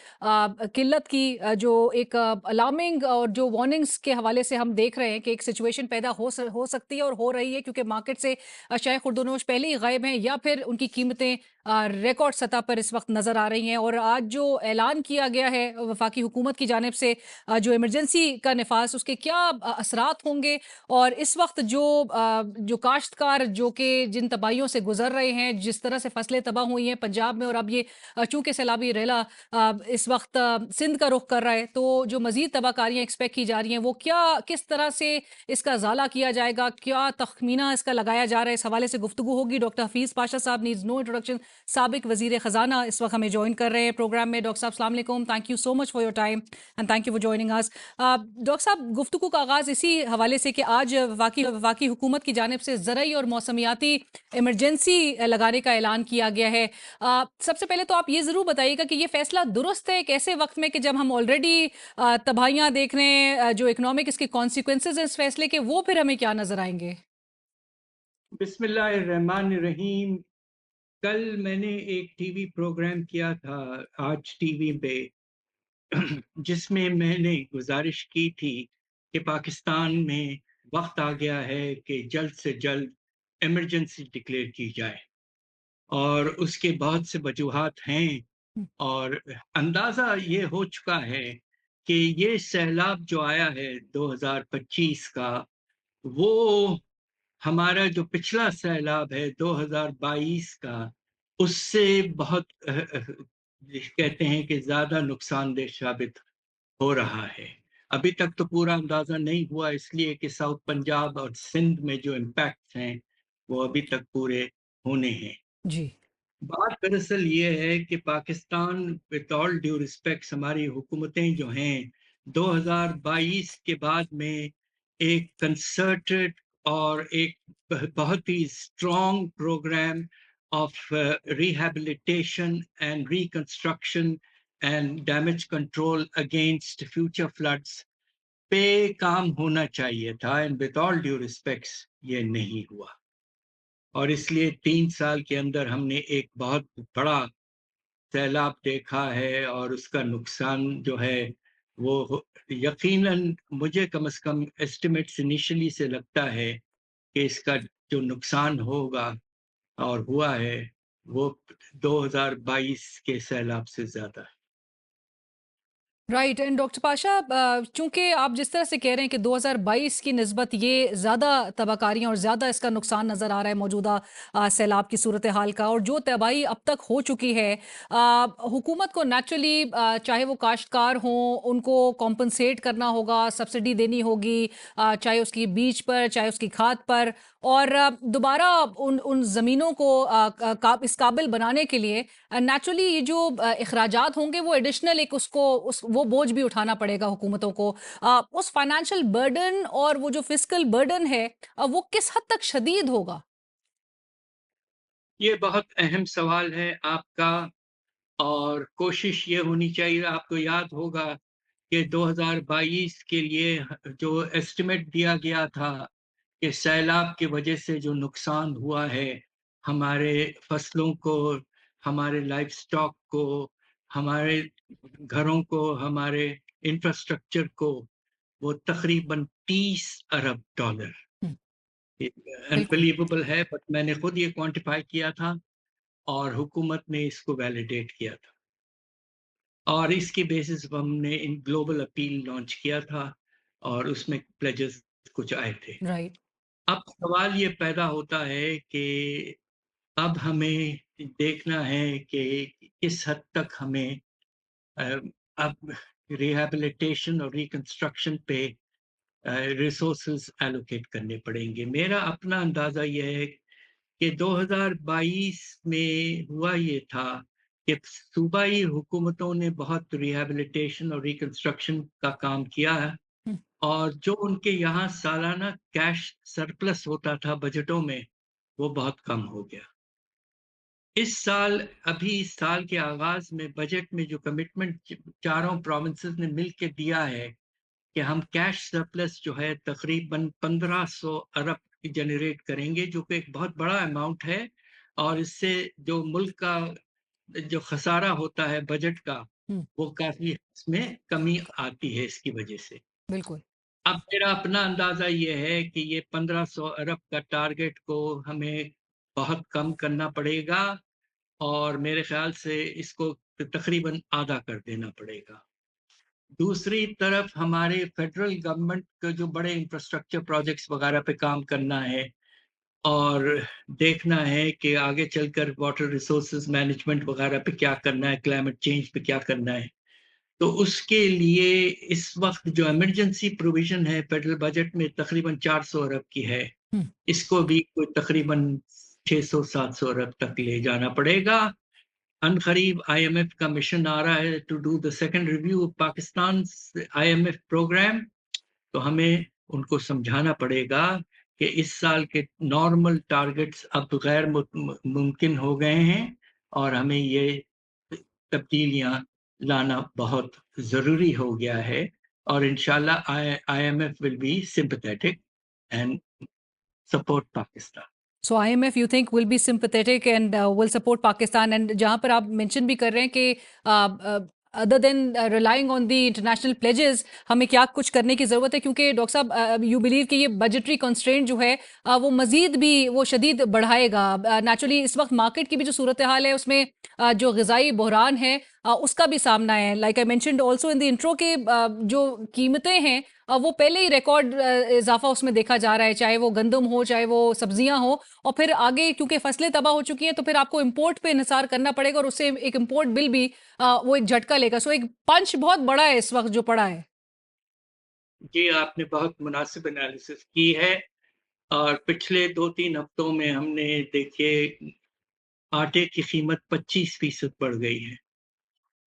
किल्लत की जो एक अलार्मिंग और जो वार्निंग्स के हवाले से हम देख रहे हैं कि एक सिचुएशन पैदा हो सकती है और हो रही है क्योंकि मार्केट से शाय खुर्दनोश पहले ही गायब हैं या फिर उनकी कीमतें रिकॉर्ड सतह पर इस वक्त नज़र आ रही हैं। और आज जो ऐलान किया गया है वफाकी हुकूमत की जानिब से जो इमरजेंसी का नफाज, उसके क्या असरात होंगे और इस वक्त जो काश्तकार जो कि जिन तबाहियों से गुजर रहे हैं, जिस तरह से फसलें तबाह हुई हैं पंजाब में और अब ये चूंकि सैलाबी रेला इस वक्त सिंध का रुख कर रहा है, तो जो मजीद तबाहकारियाँ एक्सपेक्ट की जा रही हैं वो किस तरह से इसका ज़ाला किया जाएगा, क्या तखमीना इसका लगाया जा रहा है, इस हवाले से गुफ्तगू होगी। डॉक्टर हफीज़ पाशा साहब, नीड्स नो इंट्रोडक्शन, साबिक वजीर ख़जाना, इस वक्त हमें ज्वाइन कर रहे हैं प्रोग्राम में। डॉक्टर साहब, अस्सलाम वालेकुम, thank you so much for your time and thank you for joining us. Doctor साहब, गुफ्तगू का आगाज़ इसी हवाले से कि आज वफाकी हुकूमत की जानिब से ज़रई और मौसमियाती इमरजेंसी लगाने का ऐलान किया गया है। सबसे पहले तो आप ये ज़रूर बताइएगा कि ये फैसला दुरुस्त है एक ऐसे वक्त में कि जब हम ऑलरेडी तबाहियाँ देख रहे हैं, जो इकनॉमिक इसके कॉन्सिक्वेंसेज हैं इस फैसले के, वो फिर हमें क्या नज़र आएंगे? बिस्मिल्लाहिर्रहमानिर्रहीम। कल मैंने एक टीवी प्रोग्राम किया था आज टीवी पे जिसमें मैंने गुजारिश की थी कि पाकिस्तान में वक्त आ गया है कि जल्द से जल्द इमरजेंसी डिक्लेयर की जाए और उसके बहुत से वजूहात हैं और अंदाज़ा ये हो चुका है कि ये सैलाब जो आया है 2025 का, वो हमारा जो पिछला सैलाब है 2022 का, उससे बहुत कहते हैं कि ज़्यादा नुकसानदेह साबित हो रहा है। अभी तक तो पूरा अंदाजा नहीं हुआ, इसलिए कि साउथ पंजाब और सिंध में जो इम्पैक्ट्स हैं वो अभी तक पूरे होने हैं। जी। बात दरअसल ये है कि Pakistan, with all due respect, हमारी हुकूमतें जो हैं 2022 के बाद में एक कंसर्टेड और एक बहुत ही strong program of rehabilitation and reconstruction and damage control against future floods पे काम होना चाहिए था, and with all due respects ये नहीं हुआ। और इसलिए 3 साल के अंदर हमने एक बहुत बड़ा सैलाब देखा है, और उसका नुकसान जो है वो यकीनन, मुझे कम से कम एस्टिमेट्स इनिशियली से लगता है कि इसका जो नुकसान होगा और हुआ है वो 2022 के सैलाब से ज्यादा है। राइट। एंड डॉक्टर पाशा, चूंकि आप जिस तरह से कह रहे हैं कि 2022 की निस्बत ये ज़्यादा तबाहकारियाँ और ज़्यादा इसका नुकसान नज़र आ रहा है मौजूदा सैलाब की सूरत हाल का, और जो तबाही अब तक हो चुकी है, हुकूमत को नेचुरली चाहे वो काश्तकार हों उनको कॉम्पनसेट करना होगा, सब्सिडी देनी होगी, चाहे उसकी बीज पर चाहे उसकी खाद पर, और दोबारा उन उन ज़मीनों को इस काबिल बनाने के लिए नेचुरली ये जो अखराजात होंगे वो एडिशनल एक उसको वो बोझ भी उठाना पड़ेगा हुकूमतों को। उस फाइनेंशियल बर्डन और वो जो फिस्कल बर्डन है, वो किस हद तक शदीद होगा? ये बहुत अहम सवाल है आपका, और कोशिश ये होनी चाहिए, आपको याद होगा कि 2022 के लिए जो एस्टिमेट दिया गया था कि सैलाब की वजह से जो नुकसान हुआ है हमारे फसलों को, हमारे लाइफ स्टॉक को, हमारे घरों को, हमारे इंफ्रास्ट्रक्चर को, वो तकरीबन $30 अरब। हम्म, बिल्कुल। अनबिलीवेबल है, बट मैंने खुद ये क्वांटिफाई किया था और हुकूमत ने इसको वैलिडेट किया था, और इसकी बेसिस पर हमने इन ग्लोबल अपील लॉन्च किया था और उसमें प्लेजेस कुछ आए थे। राइट। अब सवाल ये पैदा होता है कि अब हमें देखना है कि किस हद तक हमें अ, अब रिहैबिलिटेशन और रिकंस्ट्रक्शन पे रिसोर्सेज एलोकेट करने पड़ेंगे। मेरा अपना अंदाजा यह है कि 2022 में हुआ ये था कि सूबाई हुकूमतों ने बहुत रिहैबिलिटेशन और रिकंस्ट्रक्शन का काम किया है, हम्म, और जो उनके यहाँ सालाना कैश सरप्लस होता था बजटों में वो बहुत कम हो गया। इस साल, अभी इस साल के आगाज में बजट में जो कमिटमेंट चारों प्रोविंसेस ने मिलकर दिया है कि हम कैश सरप्लस जो है तकरीबन 1500 अरब जनरेट करेंगे, जो कि एक बहुत बड़ा अमाउंट है, और इससे जो मुल्क का जो खसारा होता है बजट का हम्म, वो काफी इसमें कमी आती है इसकी वजह से। बिल्कुल। अब मेरा अपना अंदाजा ये है कि ये 1500 अरब का टारगेट को हमें बहुत कम करना पड़ेगा, और मेरे ख्याल से इसको तकरीबन आधा कर देना पड़ेगा। दूसरी तरफ हमारे फेडरल गवर्नमेंट के जो बड़े इंफ्रास्ट्रक्चर प्रोजेक्ट्स वगैरह पे काम करना है, और देखना है कि आगे चलकर वाटर रिसोर्सेज मैनेजमेंट वगैरह पे क्या करना है, क्लाइमेट चेंज पे क्या करना है। तो उसके लिए इस वक्त जो इमरजेंसी प्रोविजन है फेडरल बजट में तकरीबन 400 अरब की है, हम्म, इसको भी कोई तकरीबन 600-700 अरब तक ले जाना पड़ेगा। अनकरीब आईएमएफ का मिशन आ रहा है to do the second review of Pakistan IMF programme, तो हमें उनको समझाना पड़ेगा कि इस साल के नॉर्मल टारगेट्स अब गैर मुमकिन हो गए हैं, और हमें ये तब्दीलियां लाना बहुत ज़रूरी हो गया है, और इंशाल्लाह IMF will be sympathetic and support Pakistan. So IMF you think will be sympathetic and will support Pakistan, and जहां पर आप मेंशन भी कर रहे हैं कि other than relying on the international pledges हमें क्या कुछ करने की ज़रूरत है, क्योंकि डॉक्टर साहब यू बिलीव कि ये बजटरी कंस्ट्रेंट जो है वो मज़ीद भी वो शदीद बढ़ाएगा। नेचुरली इस वक्त मार्केट की भी जो सूरत हाल है उसमें जो ग़िज़ाई बहरान है उसका भी सामना है। Like I mentioned also in the intro के जो कीमतें हैं वो पहले ही रिकॉर्ड इजाफा उसमें देखा जा रहा है, चाहे वो गंदम हो चाहे वो सब्जियां हो, और फिर आगे क्योंकि फसलें तबाह हो चुकी हैं तो फिर आपको इंपोर्ट पे इन्हिसार करना पड़ेगा, और उससे एक इंपोर्ट बिल भी वो एक झटका लेगा। सो एक पंच बहुत बड़ा है इस वक्त जो पड़ा है। जी, आपने बहुत मुनासिब एनालिसिस की है और पिछले 2-3 हफ्तों में हमने देखिए आटे की कीमत 25% बढ़ गई है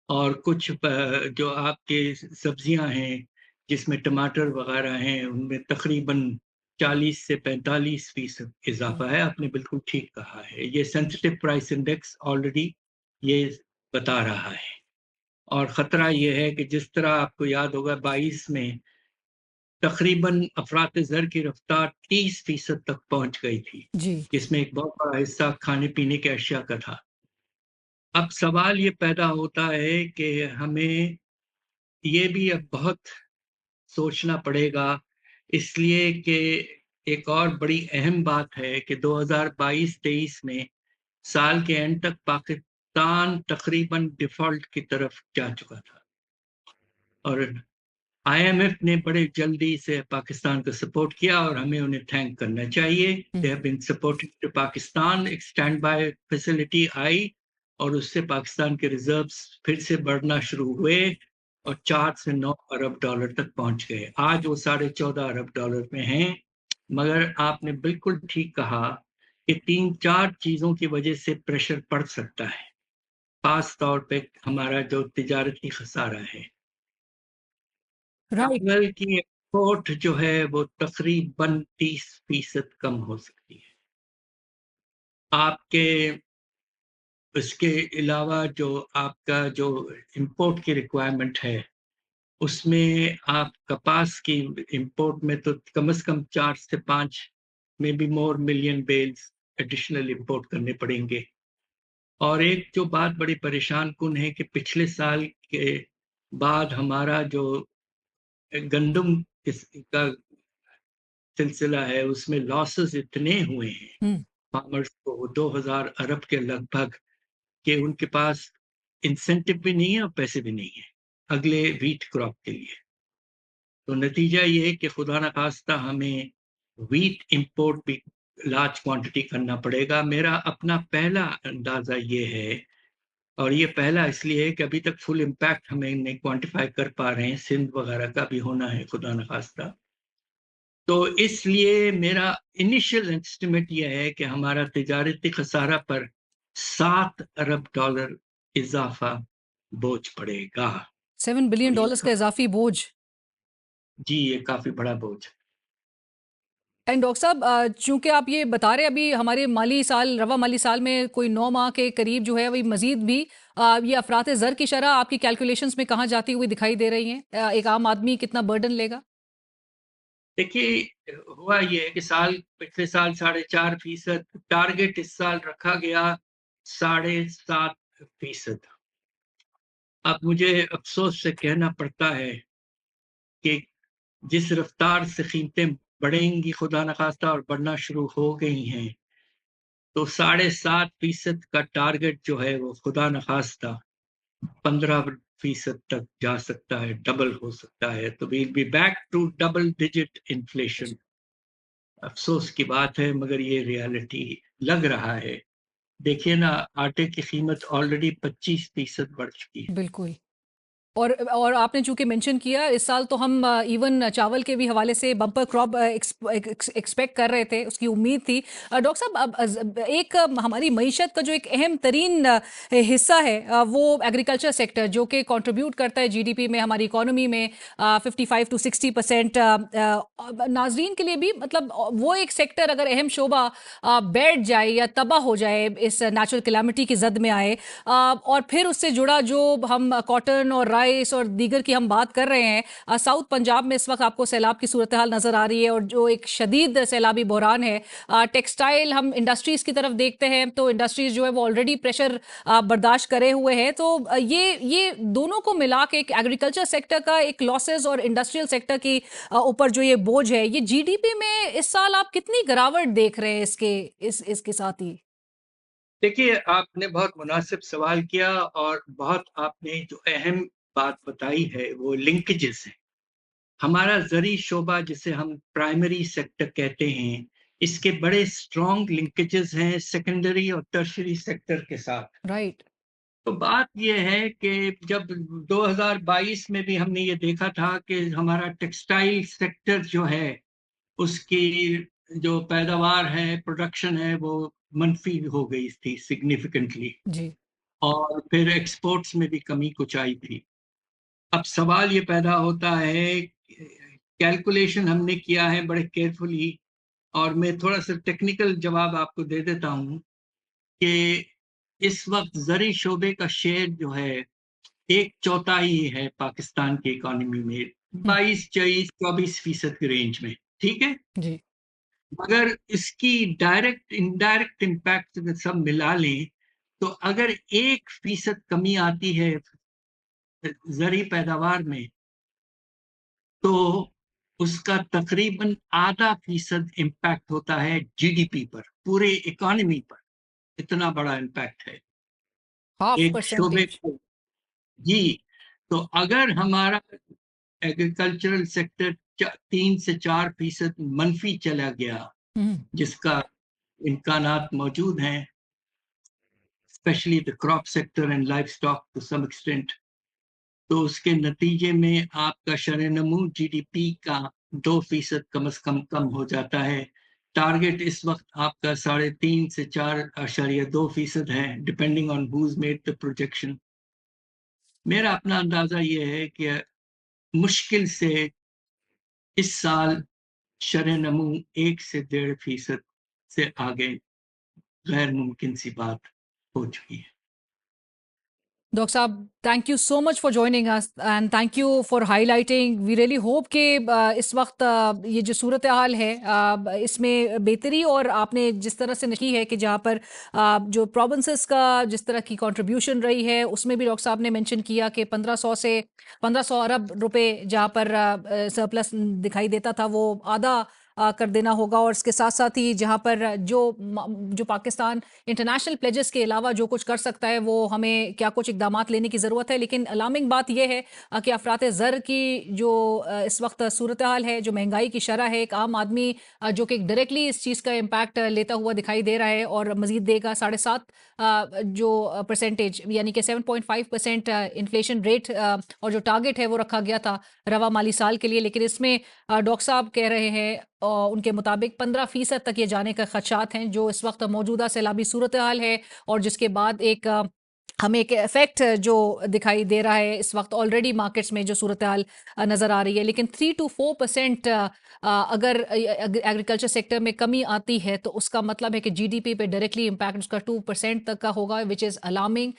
और कुछ जो आपके सब्जियां हैं, जिसमें टमाटर वगैरह हैं, उनमें तकरीबन 40 से 45% इजाफा है। आपने बिल्कुल ठीक कहा है। ये सेंसिटिव प्राइस इंडेक्स ऑलरेडी ये बता रहा है और खतरा ये है कि जिस तरह आपको याद होगा 22 में तकरीबन अफरात-ज़र की रफ्तार 30% तक पहुंच गई थी, जी। जिसमें एक बहुत बड़ा हिस्सा खाने-पीने के अशिया का था। अब सवाल ये पैदा होता है कि हमें ये भी अब बहुत सोचना पड़ेगा, इसलिए कि एक और बड़ी अहम बात है कि 2022-23 में साल के एंड तक पाकिस्तान तकरीबन डिफ़ॉल्ट की तरफ जा चुका था और आईएमएफ ने बड़े जल्दी से पाकिस्तान को सपोर्ट किया और हमें उन्हें थैंक करना चाहिए। They have been supporting to Pakistan. एक स्टैंड बाय फैसिलिटी आई और उससे पाकिस्तान के रिजर्व्स फिर से बढ़ना शुरू हुए और 4 से 9 अरब डॉलर तक पहुंच गए। आज वो 14.5 अरब डॉलर में हैं। मगर आपने बिल्कुल ठीक कहा कि 3-4 चीज़ों की वजह से प्रेशर पड़ सकता है। खास तौर पे हमारा जो तिजारती खसारा है। राइट। चावल की एक्सपोर्ट जो है वो तकरीबन 30% कम हो सकती है। आपके इसके अलावा जो आपका जो इंपोर्ट की रिक्वायरमेंट है, उसमें आप कपास की इंपोर्ट में तो कम से कम 4 से 5 may be more million bales additional import करने पड़ेंगे। और एक जो बात बड़ी परेशान कुन है कि पिछले साल के बाद हमारा जो गंदम का सिलसिला है उसमें लॉसेस इतने हुए हैं हम्म। फार्मर्स को 2000 अरब के लगभग कि उनके पास इंसेंटिव भी नहीं है और पैसे भी नहीं है अगले व्हीट क्रॉप के लिए। तो नतीजा ये है कि खुदा न खास्ता हमें व्हीट इंपोर्ट भी लार्ज क्वांटिटी करना पड़ेगा। मेरा अपना पहला अंदाजा ये है और ये पहला इसलिए है कि अभी तक फुल इम्पैक्ट हमें नहीं क्वांटिफाई कर पा रहे हैं, सिंध वगैरह का भी होना है खुदा न खास्ता। तो इसलिए मेरा इनिशियल एस्टिमेट ये है कि हमारा तिजारती खसारा पर 7 अरब डॉलर इजाफा बोझ पड़ेगा। और ये $7 बिलियन का इजाफी बोझ। जी, ये काफ़ी बड़ा बोझ है। एंड डॉक्टर साहब, चूंकि आप ये बता रहे हैं अभी हमारे माली साल रवा माली साल में कोई 9 माह के करीब जो है वही मजीद भी ये अफरात ज़र की शरह आपकी कैलकुलेशंस में कहाँ जाती हुई दिखाई दे रही हैं? एक आम आदमी कितना बर्डन लेगा? देखिए, हुआ ये है कि पिछले साल 4.5% टारगेट इस साल रखा गया 7.5%। अब मुझे अफ़सोस से कहना पड़ता है कि जिस रफ्तार से कीमतें बढ़ेंगी खुदा न खास्ता और बढ़ना शुरू हो गई हैं, तो 7.5% का टारगेट जो है वो खुदा न खास्ता 15% तक जा सकता है, डबल हो सकता है। तो we will be back to double digit inflation. अफ़सोस की बात है मगर ये रियलिटी लग रहा है। देखिए ना, आटे की कीमत ऑलरेडी 25% बढ़ चुकी है। बिल्कुल। और आपने चूंकि मेंशन किया इस साल तो हम इवन चावल के भी हवाले से बम्पर क्रॉप एक्सपेक्ट कर रहे थे, उसकी उम्मीद थी। डॉक्टर साहब, एक हमारी मईशत का जो एक अहम तरीन हिस्सा है वो एग्रीकल्चर सेक्टर जो कि कंट्रीब्यूट करता है जीडीपी में, हमारी इकोनॉमी में 55 to 60%। नाजरीन के लिए भी मतलब वो एक सेक्टर अगर अहम शोबा बैठ जाए या तबाह हो जाए, इस नेचुरल कैलामिटी की जद में आए, और फिर उससे जुड़ा जो हम कॉटन और राइस और दीगर की हम बात कर रहे हैं, साउथ पंजाब में इस वक्त आपको सैलाब की सूरत हाल नज़र आ रही है और जो एक शदीद सैलाबी बहरान है। टेक्सटाइल हम इंडस्ट्रीज़ की तरफ देखते हैं तो इंडस्ट्रीज़ जो है वो ऑलरेडी प्रेशर बर्दाश्त करे हुए हैं। तो ये दोनों को मिला के एक एग्रीकल्चर सेक्टर का एक लॉसेस और इंडस्ट्रियल सेक्टर की ऊपर जो ये बोझ है, ये जीडीपी में इस साल आप कितनी गिरावट देख रहे हैं इसके साथ ही? देखिए, आपने बहुत मुनासिब सवाल किया और बहुत आपने जो अहम बात बताई है वो लिंकेजेस हैं। हमारा ज़री शोबा जिसे हम प्राइमरी सेक्टर कहते हैं, इसके बड़े स्ट्रॉन्ग लिंकेजेस हैं सेकेंडरी और टर्शियरी सेक्टर के साथ। राइट। तो बात ये है कि जब 2022 में भी हमने ये देखा था कि हमारा टेक्सटाइल सेक्टर जो है उसकी जो पैदावार है, प्रोडक्शन है, वो मनफी हो गई थी सिग्निफिकेंटली, जी। और फिर एक्सपोर्ट्स में भी कमी कुछ आई थी। अब सवाल ये पैदा होता है, कैलकुलेशन हमने किया है बड़े केयरफुली, और मैं थोड़ा सा टेक्निकल जवाब आपको दे देता हूँ कि इस वक्त ज़री शोबे का शेयर जो है 1/4 है पाकिस्तान की इकोनॉमी में, 22, 23, 24% के रेंज में, ठीक है। जी। मगर इसकी डायरेक्ट इनडायरेक्ट इम्पैक्ट अगर सब मिला लें, तो अगर 1% कमी आती है ज़री पैदावार में, तो उसका तकरीबन ½ इम्पैक्ट होता है जीडीपी पर, पूरे इकोनॉमी पर। इतना बड़ा इम्पैक्ट है हाफ एक शोबे परसेंटेज। को। जी, तो अगर हमारा एग्रीकल्चरल सेक्टर 3 से 4% मनफी चला गया, जिसका इम्कानात मौजूद हैं, specially the crop sector and livestock to some extent, तो उसके नतीजे में आपका शरह-ए-नमू जीडीपी का 2% कम से कम हो जाता है। टारगेट इस वक्त आपका 3.5 से 4.2% है, depending on who's made the projection. मेरा अपना अंदाजा ये है कि मुश्किल से इस साल शरह-ए-नमू 1 से 1.5% से आगे गैर मुमकिन सी बात हो चुकी है। डॉक्टर साहब, thank you so much for joining us and thank you for highlighting. We really hope कि इस वक्त ये जो सूरत हाल है इसमें बेहतरी, और आपने जिस तरह से की है कि जहाँ पर जो प्रोविंसेस का जिस तरह की कंट्रीब्यूशन रही है, उसमें भी डॉक्टर साहब ने मेंशन किया कि 1500 अरब रुपए जहाँ पर सरप्लस दिखाई देता था, वो आधा कर देना होगा। और इसके साथ साथ ही जहाँ पर जो पाकिस्तान इंटरनेशनल प्लेजेस के अलावा जो कुछ कर सकता है, वो हमें क्या कुछ इकदामात लेने की ज़रूरत है। लेकिन अलार्मिंग बात यह है कि अफरात ज़र की जो इस वक्त सूरत हाल है, जो महंगाई की शरह है, एक आम आदमी जो कि डायरेक्टली इस चीज़ का इम्पैक्ट लेता हुआ दिखाई दे रहा है, और मजीद देगा। 7.5 जो परसेंटेज यानी कि 7.5% इन्फ्लेशन रेट, और जो टारगेट है वो रखा गया था रवा माली साल के लिए। लेकिन इसमें डॉक्टर साहब कह रहे हैं उनके मुताबिक 15% तक ये जाने का खदशात हैं, जो इस वक्त मौजूदा सैलाबी सूरत हाल है, और जिसके बाद एक हमें एक इफेक्ट जो दिखाई दे रहा है इस वक्त ऑलरेडी मार्केट्स में जो सूरत हाल नज़र आ रही है। लेकिन 3 to 4% अगर एग्रीकल्चर सेक्टर में कमी आती है, तो उसका मतलब है कि जीडीपी पे डायरेक्टली इम्पैक्ट उसका 2% तक का होगा, विच इज़ अलार्मिंग।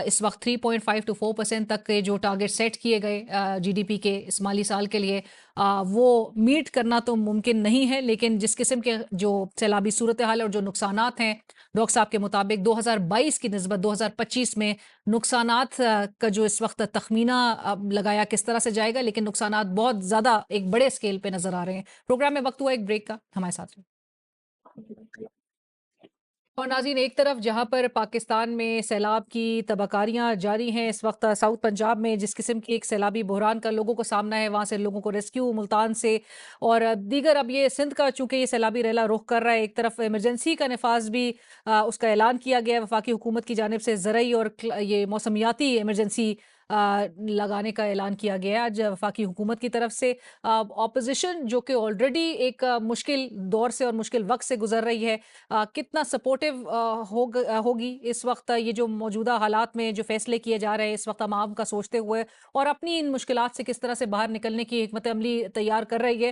इस वक्त 3.5 to 4% तक के जो टारगेट सेट किए गए जीडीपी के इस माली साल के लिए, वो मीट करना तो मुमकिन नहीं है। लेकिन जिस किस्म के जो सैलाबी सूरत हाल और जो नुकसानात हैं, डॉक्टर साहब के मुताबिक 2022 की निस्बत 2025 में नुकसानात का जो इस वक्त तखमीना लगाया किस तरह से जाएगा, लेकिन नुकसानात बहुत ज़्यादा एक बड़े स्केल पे नज़र आ रहे हैं। प्रोग्राम में वक्त हुआ एक ब्रेक का, हमारे साथ रहिए। और नाज़रीन, एक तरफ जहां पर पाकिस्तान में सैलाब की तबाकारियां जारी हैं, इस वक्त साउथ पंजाब में जिस किस्म की एक सैलाबी बहरान का लोगों को सामना है, वहां से लोगों को रेस्क्यू मुल्तान से और दीगर, अब ये सिंध का चूंकि ये सैलाबी रेला रुख कर रहा है, एक तरफ इमरजेंसी का नफाज भी उसका ऐलान किया गया है वफाकी हुकूमत की जानिब से। ज़रई और ये मौसमियाती इमरजेंसी लगाने का ऐलान किया गया है आज वफाकी हुकूमत की तरफ से। ऑपोजिशन जो कि ऑलरेडी एक मुश्किल दौर से और मुश्किल वक्त से गुजर रही है, कितना सपोर्टिव होगी इस वक्त ये जो मौजूदा हालात में जो फैसले किए जा रहे हैं इस वक्त आवाम का सोचते हुए, और अपनी इन मुश्किलात से किस तरह से बाहर निकलने की हिकमत अमली तैयार कर रही है।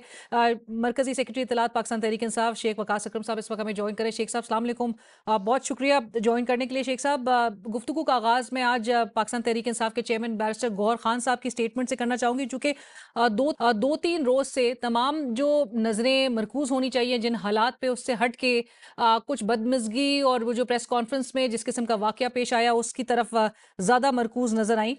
मरकजी सेक्रेटरी इत्तलात पाकिस्तान तहरीक इंसाफ शेख वकास अकरम साहब इस वक्त हमें ज्वाइन करें। शेख साहब अस्सलाम वालेकुम, बहुत शुक्रिया ज्वाइन करने के लिए। शेख साहब, गुफ्तगू का आगाज़ में आज पाकिस्तान तहरीक इंसाफ के चेयरमैन बैरिस्टर गौहर खान साहब की स्टेटमेंट से करना चाहूँगी, चूँकि 2-3 रोज़ से तमाम जो नज़रें मरकूज़ होनी चाहिए जिन हालात पे, उससे हट के कुछ बदमज़गी और वो जो प्रेस कॉन्फ्रेंस में जिस किस्म का वाक़या पेश आया उसकी तरफ ज़्यादा मरकूज़ नज़र आई।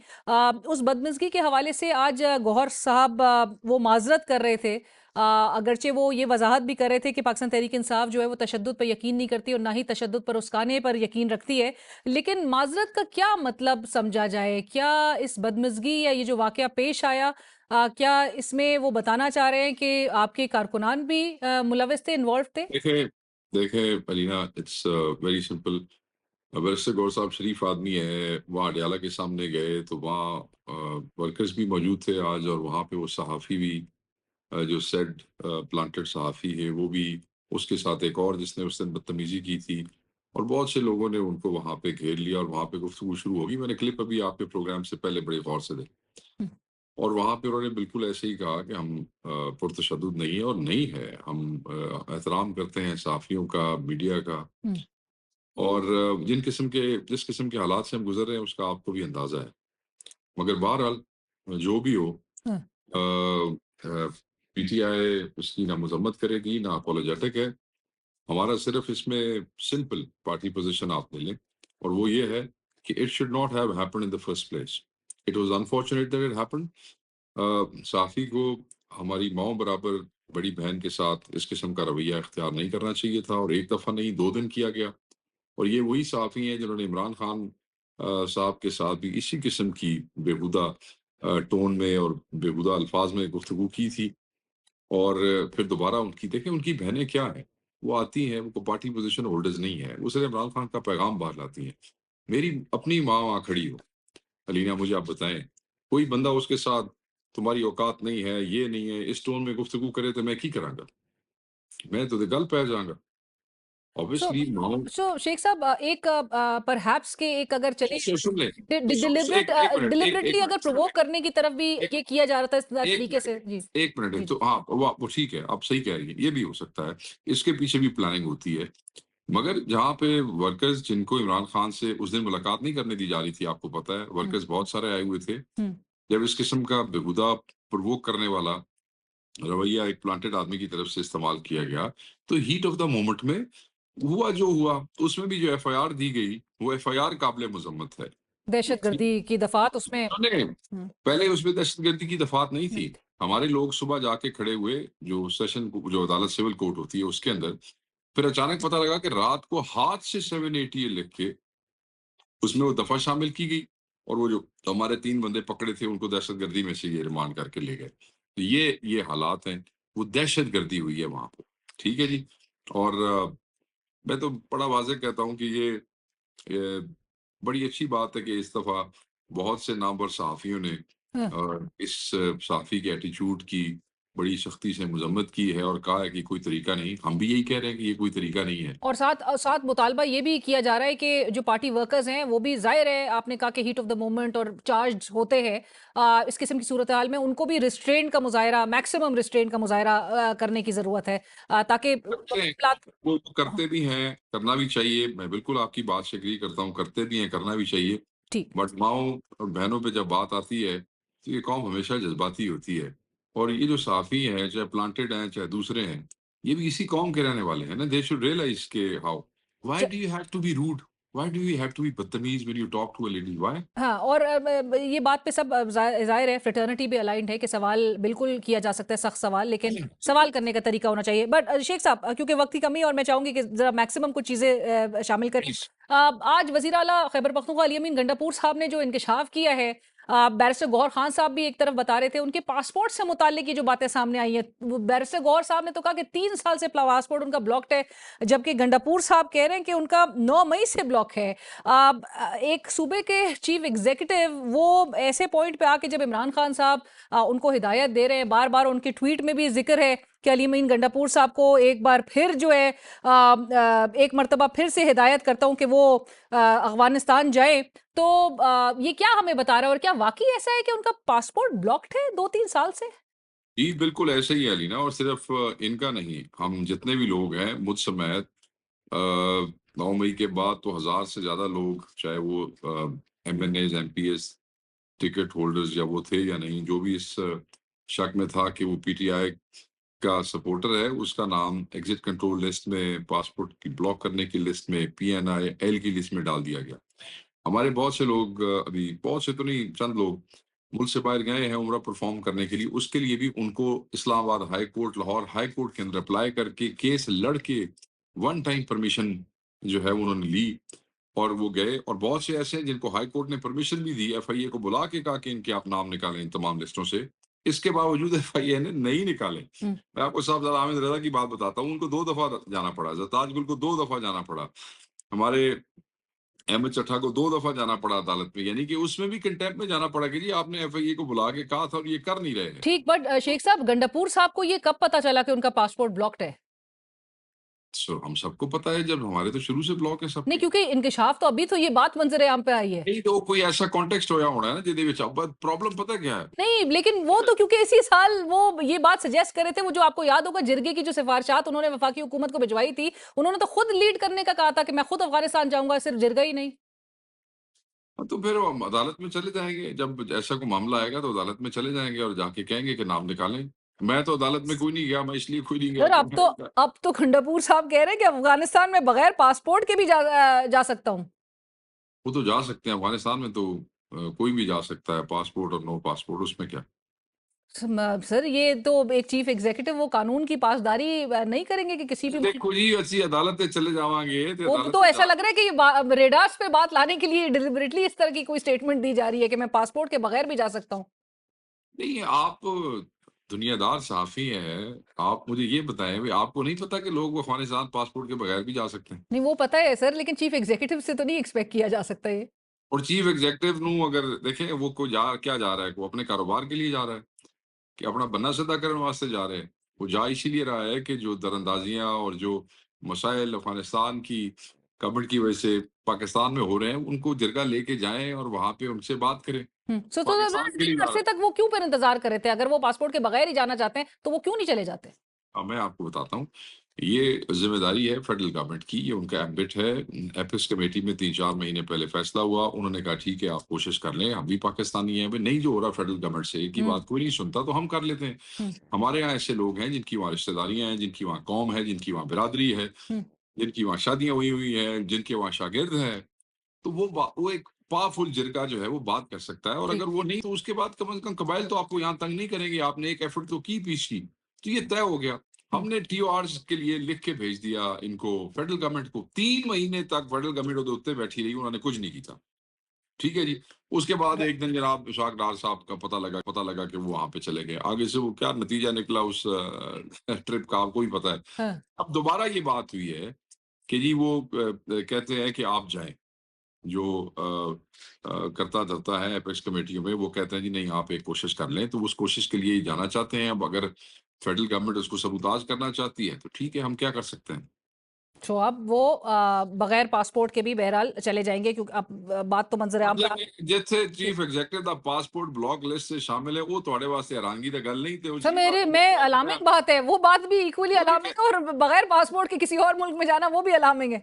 उस बदमज़गी के हवाले से आज गौहर साहब वो माज़रत कर रहे थे, अगरचे वो ये वजाहत भी कर रहे थे कि पाकिस्तान तहरीक इंसाफ जो है वो तशद्दुद पर यकीन नहीं करती और ना ही तशद्दुद पर उसकाने पर यकीन रखती है। लेकिन माज़रत का क्या मतलब समझा जाए? क्या इस बदमज़गी या ये जो वाक़या पेश आया, क्या इसमें वो बताना चाह रहे हैं कि आपके कारकुनान भी मुलविस थे, इन्वॉल्व थे? देखें देखें Alina, it's very simple. Barrister Gaur साहब शरीफ आदमी है, वहाँ अडयाला के सामने गए तो वहाँ वर्कर्स भी मौजूद थे आज, और वहाँ पे वो सहाफ़ी भी जो सेड प्लांटेड सहाफ़ी है वो भी, उसके साथ एक और जिसने उस दिन बदतमीज़ी की थी, और बहुत से लोगों ने उनको वहाँ पे घेर लिया और वहाँ पे गुफ्तगू शुरू होगी। मैंने क्लिप अभी आपके प्रोग्राम से पहले बड़े गौर से देखी, और वहाँ पे उन्होंने बिल्कुल ऐसे ही कहा कि हम पुरतशद्दुद नहीं है, और नहीं है, हम एहतराम करते हैं सहाफ़ियों का, मीडिया का, और जिस किस्म के हालात से हम गुजर रहे हैं उसका आपको भी अंदाजा है। मगर बहरहाल जो भी हो, पीटीआई उसकी ना मजम्मत करेगी ना अपोलोजेटिक है। हमारा सिर्फ इसमें सिंपल पार्टी पोजीशन आप ले लें, और वो ये है कि it should not have happened in the first place. It was unfortunate that it happened. साफी को हमारी माओ बराबर बड़ी बहन के साथ इस किस्म का रवैया इख्तियार नहीं करना चाहिए था, और एक दफा नहीं 2 दिन किया गया। और ये वही सहाफ़ी हैं जिन्होंने इमरान खान साहब के साथ भी इसी किस्म की बेहुदा टोन में और बेहुदा अल्फाज में गुफ्तगू की थी, और फिर दोबारा उनकी देखें, उनकी बहनें क्या हैं, वो आती हैं, वो पार्टी पोजीशन होल्डर्स नहीं है, वो सिर्फ इमरान खान का पैगाम बाहर लाती हैं। मेरी अपनी माँ वहाँ खड़ी हो, अलीना मुझे आप बताएं, कोई बंदा उसके साथ तुम्हारी औकात नहीं है, ये नहीं है, इस टोन में गुफ्तगू करे तो मैं की करांगा, मैं तो गल पै जाऊंगा। सो ऑब्वियसली माओ सो शेख साहब, एक परहैप्स के एक अगर चले सुन ले, डिलिबरेट एक मिनट, डिलिबरेटली अगर प्रोवोक करने की तरफ भी एक ये किया जा रहा था इस एक तरीके से। जी एक मिनट है जी तो हाँ, वो ठीक है, आप सही कह रही हैं, ये भी हो सकता है, इसके पीछे भी प्लानिंग होती है। मगर जहाँ पे वर्कर्स जिनको इमरान खान से उस दिन मुलाकात नहीं करने दी जा रही थी, आपको पता है, वर्कर्स बहुत सारे आए हुए थे, हम्म जब इस किस्म का बेहुदा प्रवोक करने वाला रवैया एक प्लांटेड आदमी की तरफ से इस्तेमाल किया गया, तो हीट ऑफ द मोमेंट में हुआ जो हुआ, उसमें भी जो एफआईआर दी गई वो एफआईआर काबिल मजम्मत है। दहशतगर्दी की दफात उसमें। नहीं, पहले उसमें दहशतगर्दी की दफात नहीं थी। हम्म, हमारे लोग सुबह जाके खड़े हुए, जो जो अदालत सिविल कोर्ट होती है उसके अंदर, फिर अचानक पता लगा कि रात को हाथ से 780 लिख के उसमें वो दफा शामिल की गई, और वो जो हमारे 3 बंदे पकड़े थे उनको दहशतगर्दी में से ये रिमांड करके ले गए। तो ये हालात हैं, वो दहशतगर्दी हुई है वहां पर, ठीक है जी। और मैं तो बड़ा वाज़ेह कहता हूँ कि ये बड़ी अच्छी बात है कि इस दफ़ा बहुत से नामवर सहाफ़ियों ने हाँ। इस सहाफ़ी के एटीट्यूड की बड़ी सख्ती से मज़म्मत की है, और कहा है कि कोई तरीका नहीं, हम भी यही कह रहे हैं कि ये कोई तरीका नहीं है। और साथ मुतालबा ये भी किया जा रहा है कि जो पार्टी वर्कर्स हैं वो भी, जाहिर है आपने कहा कि हीट ऑफ द मोमेंट और चार्ज होते हैं, इस किस्म की सूरत हाल में उनको भी रिस्ट्रेंट का मुजाहरा, मैक्सिमम रिस्ट्रेंट का मुजाहरा करने की ज़रूरत है, ताकि करते हैं, मुश्किलात। वो करते भी हैं, करना भी चाहिए, मैं बिल्कुल आपकी बात से एग्री करता हूँ, करते भी हैं, करना भी चाहिए। ठीक। बट माँओं और बहनों पे जब बात आती है, तो ये कौम हमेशा जज़्बाती होती है, और ये जो सहाफ़ी हैं, चाहे प्लांटेड हैं, चाहे दूसरे हैं, ये भी इसी कौम के रहने वाले हैं ना, दे शुड रियलाइज़ के how why do you have to be rude? Why do you have to be बदतमीज़ when you talk to a lady? Why? हाँ, और ये बात पे सब ज़ाहिर है, फ्रेटर्निटी भी अलाइंड है कि सवाल बिल्कुल किया जा सकता है, सख्त सवाल, लेकिन सवाल करने का तरीका होना चाहिए। बट शेख साहब, क्योंकि वक्त की कमी है और मैं चाहूंगी कि ज़रा मैक्सिमम कुछ चीज़ें शामिल करें। प्लीज़। आज वज़ीर आला खैबर पख्तूनख्वा अली अमीन गंडापुर साहब ने जो इंकशाफ किया है, बैरिस्टर गौहर खान साहब भी एक तरफ बता रहे थे, उनके पासपोर्ट से मुताल्लिक की जो बातें सामने आई हैं, वो बैरिस्टर गौहर साहब ने तो कहा कि 3 साल से पासपोर्ट उनका ब्लॉक्ड है, जबकि गंडापुर साहब कह रहे हैं कि उनका 9 मई से ब्लॉक है। एक सूबे के चीफ एग्जीक्यूटिव वो ऐसे पॉइंट पे आके, जब इमरान खान साहब उनको हिदायत दे रहे हैं, बार बार उनके ट्वीट में भी जिक्र है कि अली अमीन गंडापुर साहब को एक बार फिर जो है एक मर्तबा फिर से हिदायत करता हूं कि वो अफगानिस्तान जाए, तो ये क्या हमें बता रहा है, और क्या वाकई ऐसा है कि उनका पासपोर्ट ब्लॉक्ड है 2-3 साल से? जी, बिल्कुल ऐसे ही है अलीना, और सिर्फ इनका नहीं, हम जितने भी लोग हैं मुझ समेत, 9 मई के बाद तो 1000 से ज़्यादा लोग, चाहे वो एमएनएज, एमपीएस, टिकट होल्डर्स या वो थे या नहीं, जो भी इस शक में था कि वो पीटीआई का सपोर्टर है, उसका नाम एग्जिट कंट्रोल लिस्ट में, पासपोर्ट की ब्लॉक करने की लिस्ट में, पीएनआई एल की लिस्ट में डाल दिया गया। हमारे बहुत से लोग अभी, बहुत से तो नहीं, चंद लोग मुल्क से बाहर गए हैं उम्रा परफॉर्म करने के लिए, उसके लिए भी उनको Islamabad high court, Lahore high court के अंदर अप्लाई करके केस लड़के वन टाइम परमिशन जो है उन्होंने ली, और वो गए। और बहुत से ऐसे हैं जिनको हाई कोर्ट ने परमिशन भी दी, एफआईए को बुला के कहा कि इनके आप नाम निकालें इन तमाम लिस्टों से, इसके बावजूद एफआईए ने नहीं निकाले। मैं आपको साहब आमिद रजा की बात बताता हूँ, उनको 2 दफा जाना पड़ा, जरताज गुल को 2 दफा जाना पड़ा। हमारे अहमद चट्टा को 2 दफा जाना पड़ा अदालत में, यानी कि उसमें भी कंटेम्प्ट में जाना पड़ा कि जी आपने एफआईए को बुला के कहा था और ये कर नहीं रहे हैं। ठीक, बट शेख साहब, गंडापुर साहब को ये कब पता चला कि उनका पासपोर्ट ब्लॉक्ड है? सो हम सबको पता है, जब हमारे तो शुरू से ब्लॉक है सब। नहीं, क्योंकि इंकशाफ तो अभी तो ये बात मंजर आम पे आई है। नहीं तो कोई ऐसा कॉन्टेक्स्ट होया होना है ना जिहदे विच अब प्रॉब्लम पता क्या है? नहीं, लेकिन वो तो क्योंकि इसी साल वो ये बात सजेस्ट कर रहे थे, वो जो आपको याद होगा जिरगे की जो सिफारिशात उन्होंने वफाकी हुकूमत को भिजवाई थी, उन्होंने तो खुद लीड करने का कहा था कि मैं खुद अफगानिस्तान जाऊंगा, सिर्फ जिरगा ही नहीं। हाँ, तो फिर हम अदालत में चले जाएंगे, जब ऐसा कोई मामला आएगा तो अदालत में चले जाएंगे और जाके कहेंगे कि नाम निकालें। मैं तो अदालत में कोई नहीं गया, मैं इसलिए कोई नहीं गया सर, कि मैं अब तो खंडापुर साहब कह रहे हैं कि अफगानिस्तान में बगैर पासपोर्ट के भी जा सकता हूँ। वो तो जा सकते हैं अफगानिस्तान में तो कोई भी जा सकता है, पासपोर्ट और नो पासपोर्ट, उसमें क्या? सर, ये तो एक चीफ एग्जीक्यूटिव वो कानून की पासदारी नहीं करेंगे कि किसी भी देखो जी, अच्छी अदालत ते चले जावांगे ते वो अदालत तो ते ऐसा लग रहा है कि ये रेडार्स पे बात लाने के लिए डिलिबरेटली इस तरह की कोई स्टेटमेंट दी जा रही है कि मैं पासपोर्ट के बगैर भी जा सकता हूँ। नहीं, आप दुनियादार सहाफ़ी हैं, आप मुझे ये बताएँ भई आपको नहीं पता कि लोग अफ़गानिस्तान पासपोर्ट के बगैर भी जा सकते हैं? नहीं, वो पता है सर, लेकिन चीफ एग्जीक्यूटिव से तो नहीं एक्सपेक्ट किया जा सकता ये। और चीफ एग्ज़ेक्युटिव नूं अगर देखें वो कोई क्या जा रहा है, वो अपने कारोबार के लिए जा रहा है, कि अपना बन्ना सीधा करने वास्ते जा रहे हैं। वो जा इसीलिए रहा है कि जो दरअंदाज़ियाँ और जो मसाइल अफ़गानिस्तान की गवर्नमेंट की वजह से पाकिस्तान में हो रहे हैं, उनको जिरगा लेके जाएँ और वहाँ पे उनसे बात करें। तो पाकिस्तान के लिए जा रहा अरसे है। तक वो क्यों फिर इंतजार कर रहे थे? अगर वो पासपोर्ट के बगैर ही जाना चाहते हैं, तो वो क्यों नहीं चले जाते? अब मैं आपको बताता हूँ, ये ज़िम्मेदारी है फेडरल गवर्नमेंट की, ये उनका एम्बिट है। एपिक्स कमेटी में 3-4 महीने पहले फैसला हुआ, उन्होंने कहा ठीक है आप कोशिश कर लें, हम भी पाकिस्तानी हैं, भई नहीं जो हो रहा फेडरल गवर्नमेंट से, की बात कोई नहीं सुनता तो हम कर लेते हैं। हमारे यहाँ ऐसे लोग हैं जिनकी वहाँ रिश्तेदारियाँ हैं, जिनकी वहाँ कौम है, जिनकी वहाँ बिरादरी है, जिनकी वहाँ शादियाँ हुई हुई हैं, जिनके वहाँ शागिर्द हैं, तो वो एक पावरफुल जिरगा जो है वो बात कर सकता है, और ठीक। अगर वो नहीं तो उसके बाद कम से कम कबाइल तो आपको यहाँ तंग नहीं करेंगे, आपने एक एफर्ट तो की पीस की, तो ये तय हो गया। हमने टीओआरस के लिए लिख के भेज दिया इनको फेडरल गवर्नमेंट को, 3 महीने तक फेडरल गवर्नमेंट उहदे उत्ते बैठी रही, उन्होंने कुछ नहीं किया। ठीक है जी। उसके बाद एक दिन जनाब इशफाक डार साहब का पता लगा कि वो वहाँ पे चले गए। आगे से वो क्या नतीजा निकला उस ट्रिप का आपको ही पता है। हाँ। अब दोबारा ये बात हुई है कि जी वो कहते हैं कि आप जाएँ। जो करता धरता है एपेक्स कमेटियों में, वो कहते हैं जी नहीं आप एक कोशिश कर लें, तो उस कोशिश के लिए जाना चाहते हैं। अब अगर फेडरल गवर्नमेंट उसको सबूताज करना चाहती है तो ठीक है, हम क्या कर सकते हैं? तो अब वो बगैर पासपोर्ट के भी बहरहाल चले जाएंगे, क्योंकि अब बात तो मंजर आम मतलब कि जिथे चीफ एग्जीक्यूटिव दा पासपोर्ट ब्लॉक लिस्ट से शामिल है, वो ਤੁਹਾਡੇ वास्ते हैरानगी दी गल नहीं ते सर, मैं अलार्मिंग बात है, वो बात भी इक्वली अलार्मिंग है, और बगैर पासपोर्ट के किसी और मुल्क में जाना वो भी अलार्मिंग है।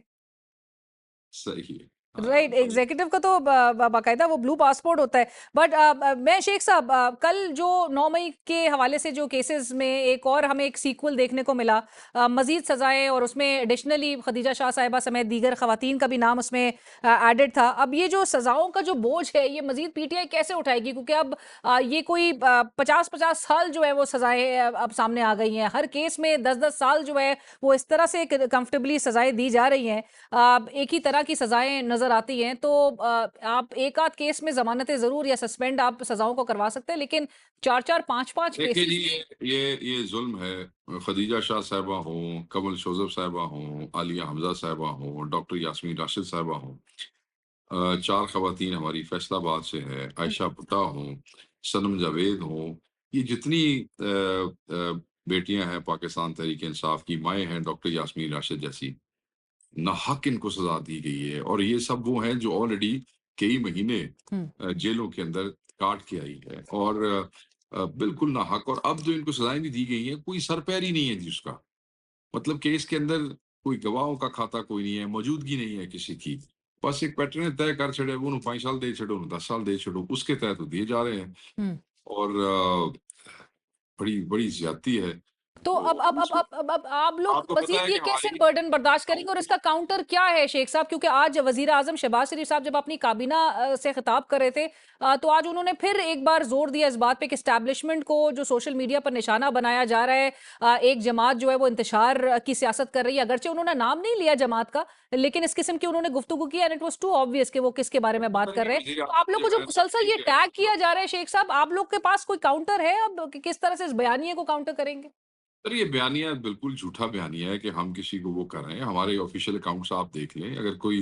सही है। राइट, एग्जीक्यूटिव का तो बाकायदा वो ब्लू पासपोर्ट होता है। बट मैं शेख साहब, कल जो 9 मई के हवाले से जो केसेस में एक और हमें एक सीक्वल देखने को मिला, मजीद सजाएं, और उसमें एडिशनली खदीजा शाह साहिबा समेत दीगर खवातीन का भी नाम उसमें एडेड था। अब ये जो सजाओं का जो बोझ है, ये मजीद पीटीआई कैसे उठाएगी? क्योंकि अब ये कोई 50-50 साल जो है वो सजाएं अब सामने आ गई हैं। हर केस में 10-10 साल जो है वो इस तरह से कंफर्टेबली सजाएं दी जा रही हैं। एक ही तरह की सजाएं नजर आती हैं, तो आप एक आध केस में जमानतें जरूर या सस्पेंड आप सजाओं को करवा सकते हैं, लेकिन 4-4 5-5 देखिए जी, केसेस। ये जुल्म है। खदीजा शाह साहिबा हों, कमल शोजब साहिबा हों, आलिया हमजा साहिबा हों, डॉक्टर यास्मीन राशिद साहिबा हों, 4 खवातीन हमारी फैसलाबाद से है, आयशा भुट्टा हों, सनम जावेद हों, ये जितनी बेटियां हैं पाकिस्तान तहरीक इंसाफ की, माएँ हैं डॉक्टर यास्मीन राशिद जैसी, नाहक इनको सजा दी गई है, और ये सब वो हैं जो ऑलरेडी कई महीने जेलों के अंदर काट के आई है, और बिल्कुल नाहक। और अब जो इनको सजाएं भी दी गई हैं, कोई सर पैर ही नहीं है जी उसका। मतलब केस के अंदर कोई गवाहों का खाता कोई नहीं है, मौजूदगी नहीं है किसी की, बस एक पैटर्न तय कर छड़े, वो 5 साल दे छड़ो, 10 साल दे छड़ो, उसके तहत दिए जा रहे हैं। और बड़ी बड़ी ज्यादती है। तो अब आप लोग आपको पता मजीद है ये कि कैसे हमारी बर्डन बर्दाश्त करेंगे, और इसका काउंटर क्या है शेख साहब? क्योंकि आज वजीर आजम शहबाज शरीफ साहब जब अपनी काबीना से खिताब कर रहे थे, तो आज उन्होंने फिर एक बार जोर दिया इस बात पे कि एस्टैब्लिशमेंट को जो सोशल मीडिया पर निशाना बनाया जा रहा है, एक जमात जो है वो इंतशार की सियासत कर रही है। अगरचे उन्होंने नाम नहीं लिया जमात का, लेकिन इस किस्म की उन्होंने गुफ्तगू की, and it was too obvious कि वो किसके बारे में बात कर रहे हैं। तो आप लोग को जो मुसलसल ये टैग किया जा रहा है शेख साहब, आप लोग के पास कोई काउंटर है अब कि किस तरह से इस बयानिए को काउंटर करेंगे? सर, ये बयानिया बिल्कुल झूठा बयानिया है कि हम किसी को वो कर रहे हैं। हमारे ऑफिशियल अकाउंट्स आप देख लें, अगर कोई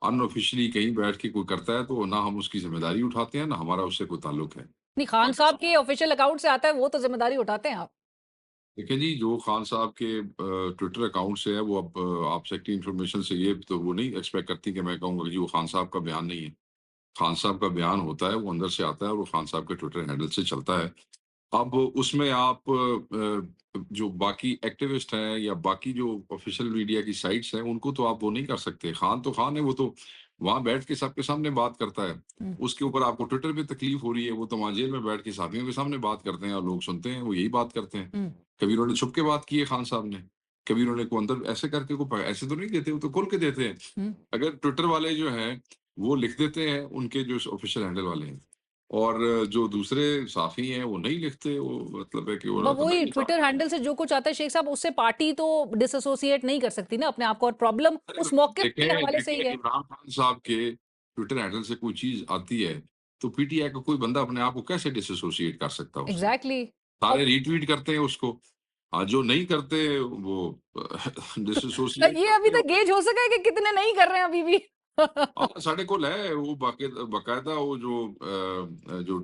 अनऑफिशियली कहीं बैठ के कोई करता है तो ना हम उसकी जिम्मेदारी उठाते हैं, ना हमारा उससे कोई ताल्लुक है। नहीं, खान साहब के ऑफिशियल अकाउंट से आता है, वो तो जिम्मेदारी उठाते हैं आप। देखिए जी, जो खान साहब के ट्विटर अकाउंट से है वो अब आप सेक्रेटरी इन्फॉर्मेशन से ये तो वो नहीं एक्सपेक्ट करती कि मैं कहूँगा कि वो खान साहब का बयान नहीं है। खान साहब का बयान होता है, वो अंदर से आता है और वो खान साहब के ट्विटर हैंडल से चलता है। अब उसमें आप जो बाकी एक्टिविस्ट हैं या बाकी जो ऑफिशियल मीडिया की साइट्स हैं, उनको तो आप वो नहीं कर सकते। खान तो खान है, वो तो वहाँ बैठ के सबके सामने बात करता है। हुँ। उसके ऊपर आपको ट्विटर पे तकलीफ हो रही है, वो तो वहाँ जेल में बैठ के साथियों के सामने बात करते हैं और लोग सुनते हैं, वो यही बात करते हैं। हुँ। कभी उन्होंने छुप के बात की है खान साहब ने, कभी उन्होंने को अंदर ऐसे करके को ऐसे तो नहीं देते, वो तो खुल के देते हैं। हुँ। अगर ट्विटर वाले जो हैं, वो लिख देते हैं, उनके जो ऑफिशियल हैंडल वाले हैं, और जो दूसरे साफ़ी हैं वो नहीं लिखते, वो मतलब है कि वो तो वही नहीं ट्विटर हैंडल से जो कुछ आता है शेख साहब, उससे पार्टी तो डिसोसिएट नहीं कर सकती ना अपने आप को, और प्रॉब्लम उस मौक़िफ़ के हवाले से ही है। इमरान खान साहब के ट्विटर हैंडल से कोई चीज़ आती है, तो पीटीआई का कोई बंदा अपने आप को कैसे डिसोसिएट कर सकता है उससे? एग्ज़ैक्टली। सारे रीट्वीट करते हैं उसको। जो नहीं करते वो डिसोसिएट ये अभी करते हैं। तक गेज हो सका है कि कितने नहीं कर रहे हैं अभी भी? साढ़े कोल है वो बाकायदा वो जो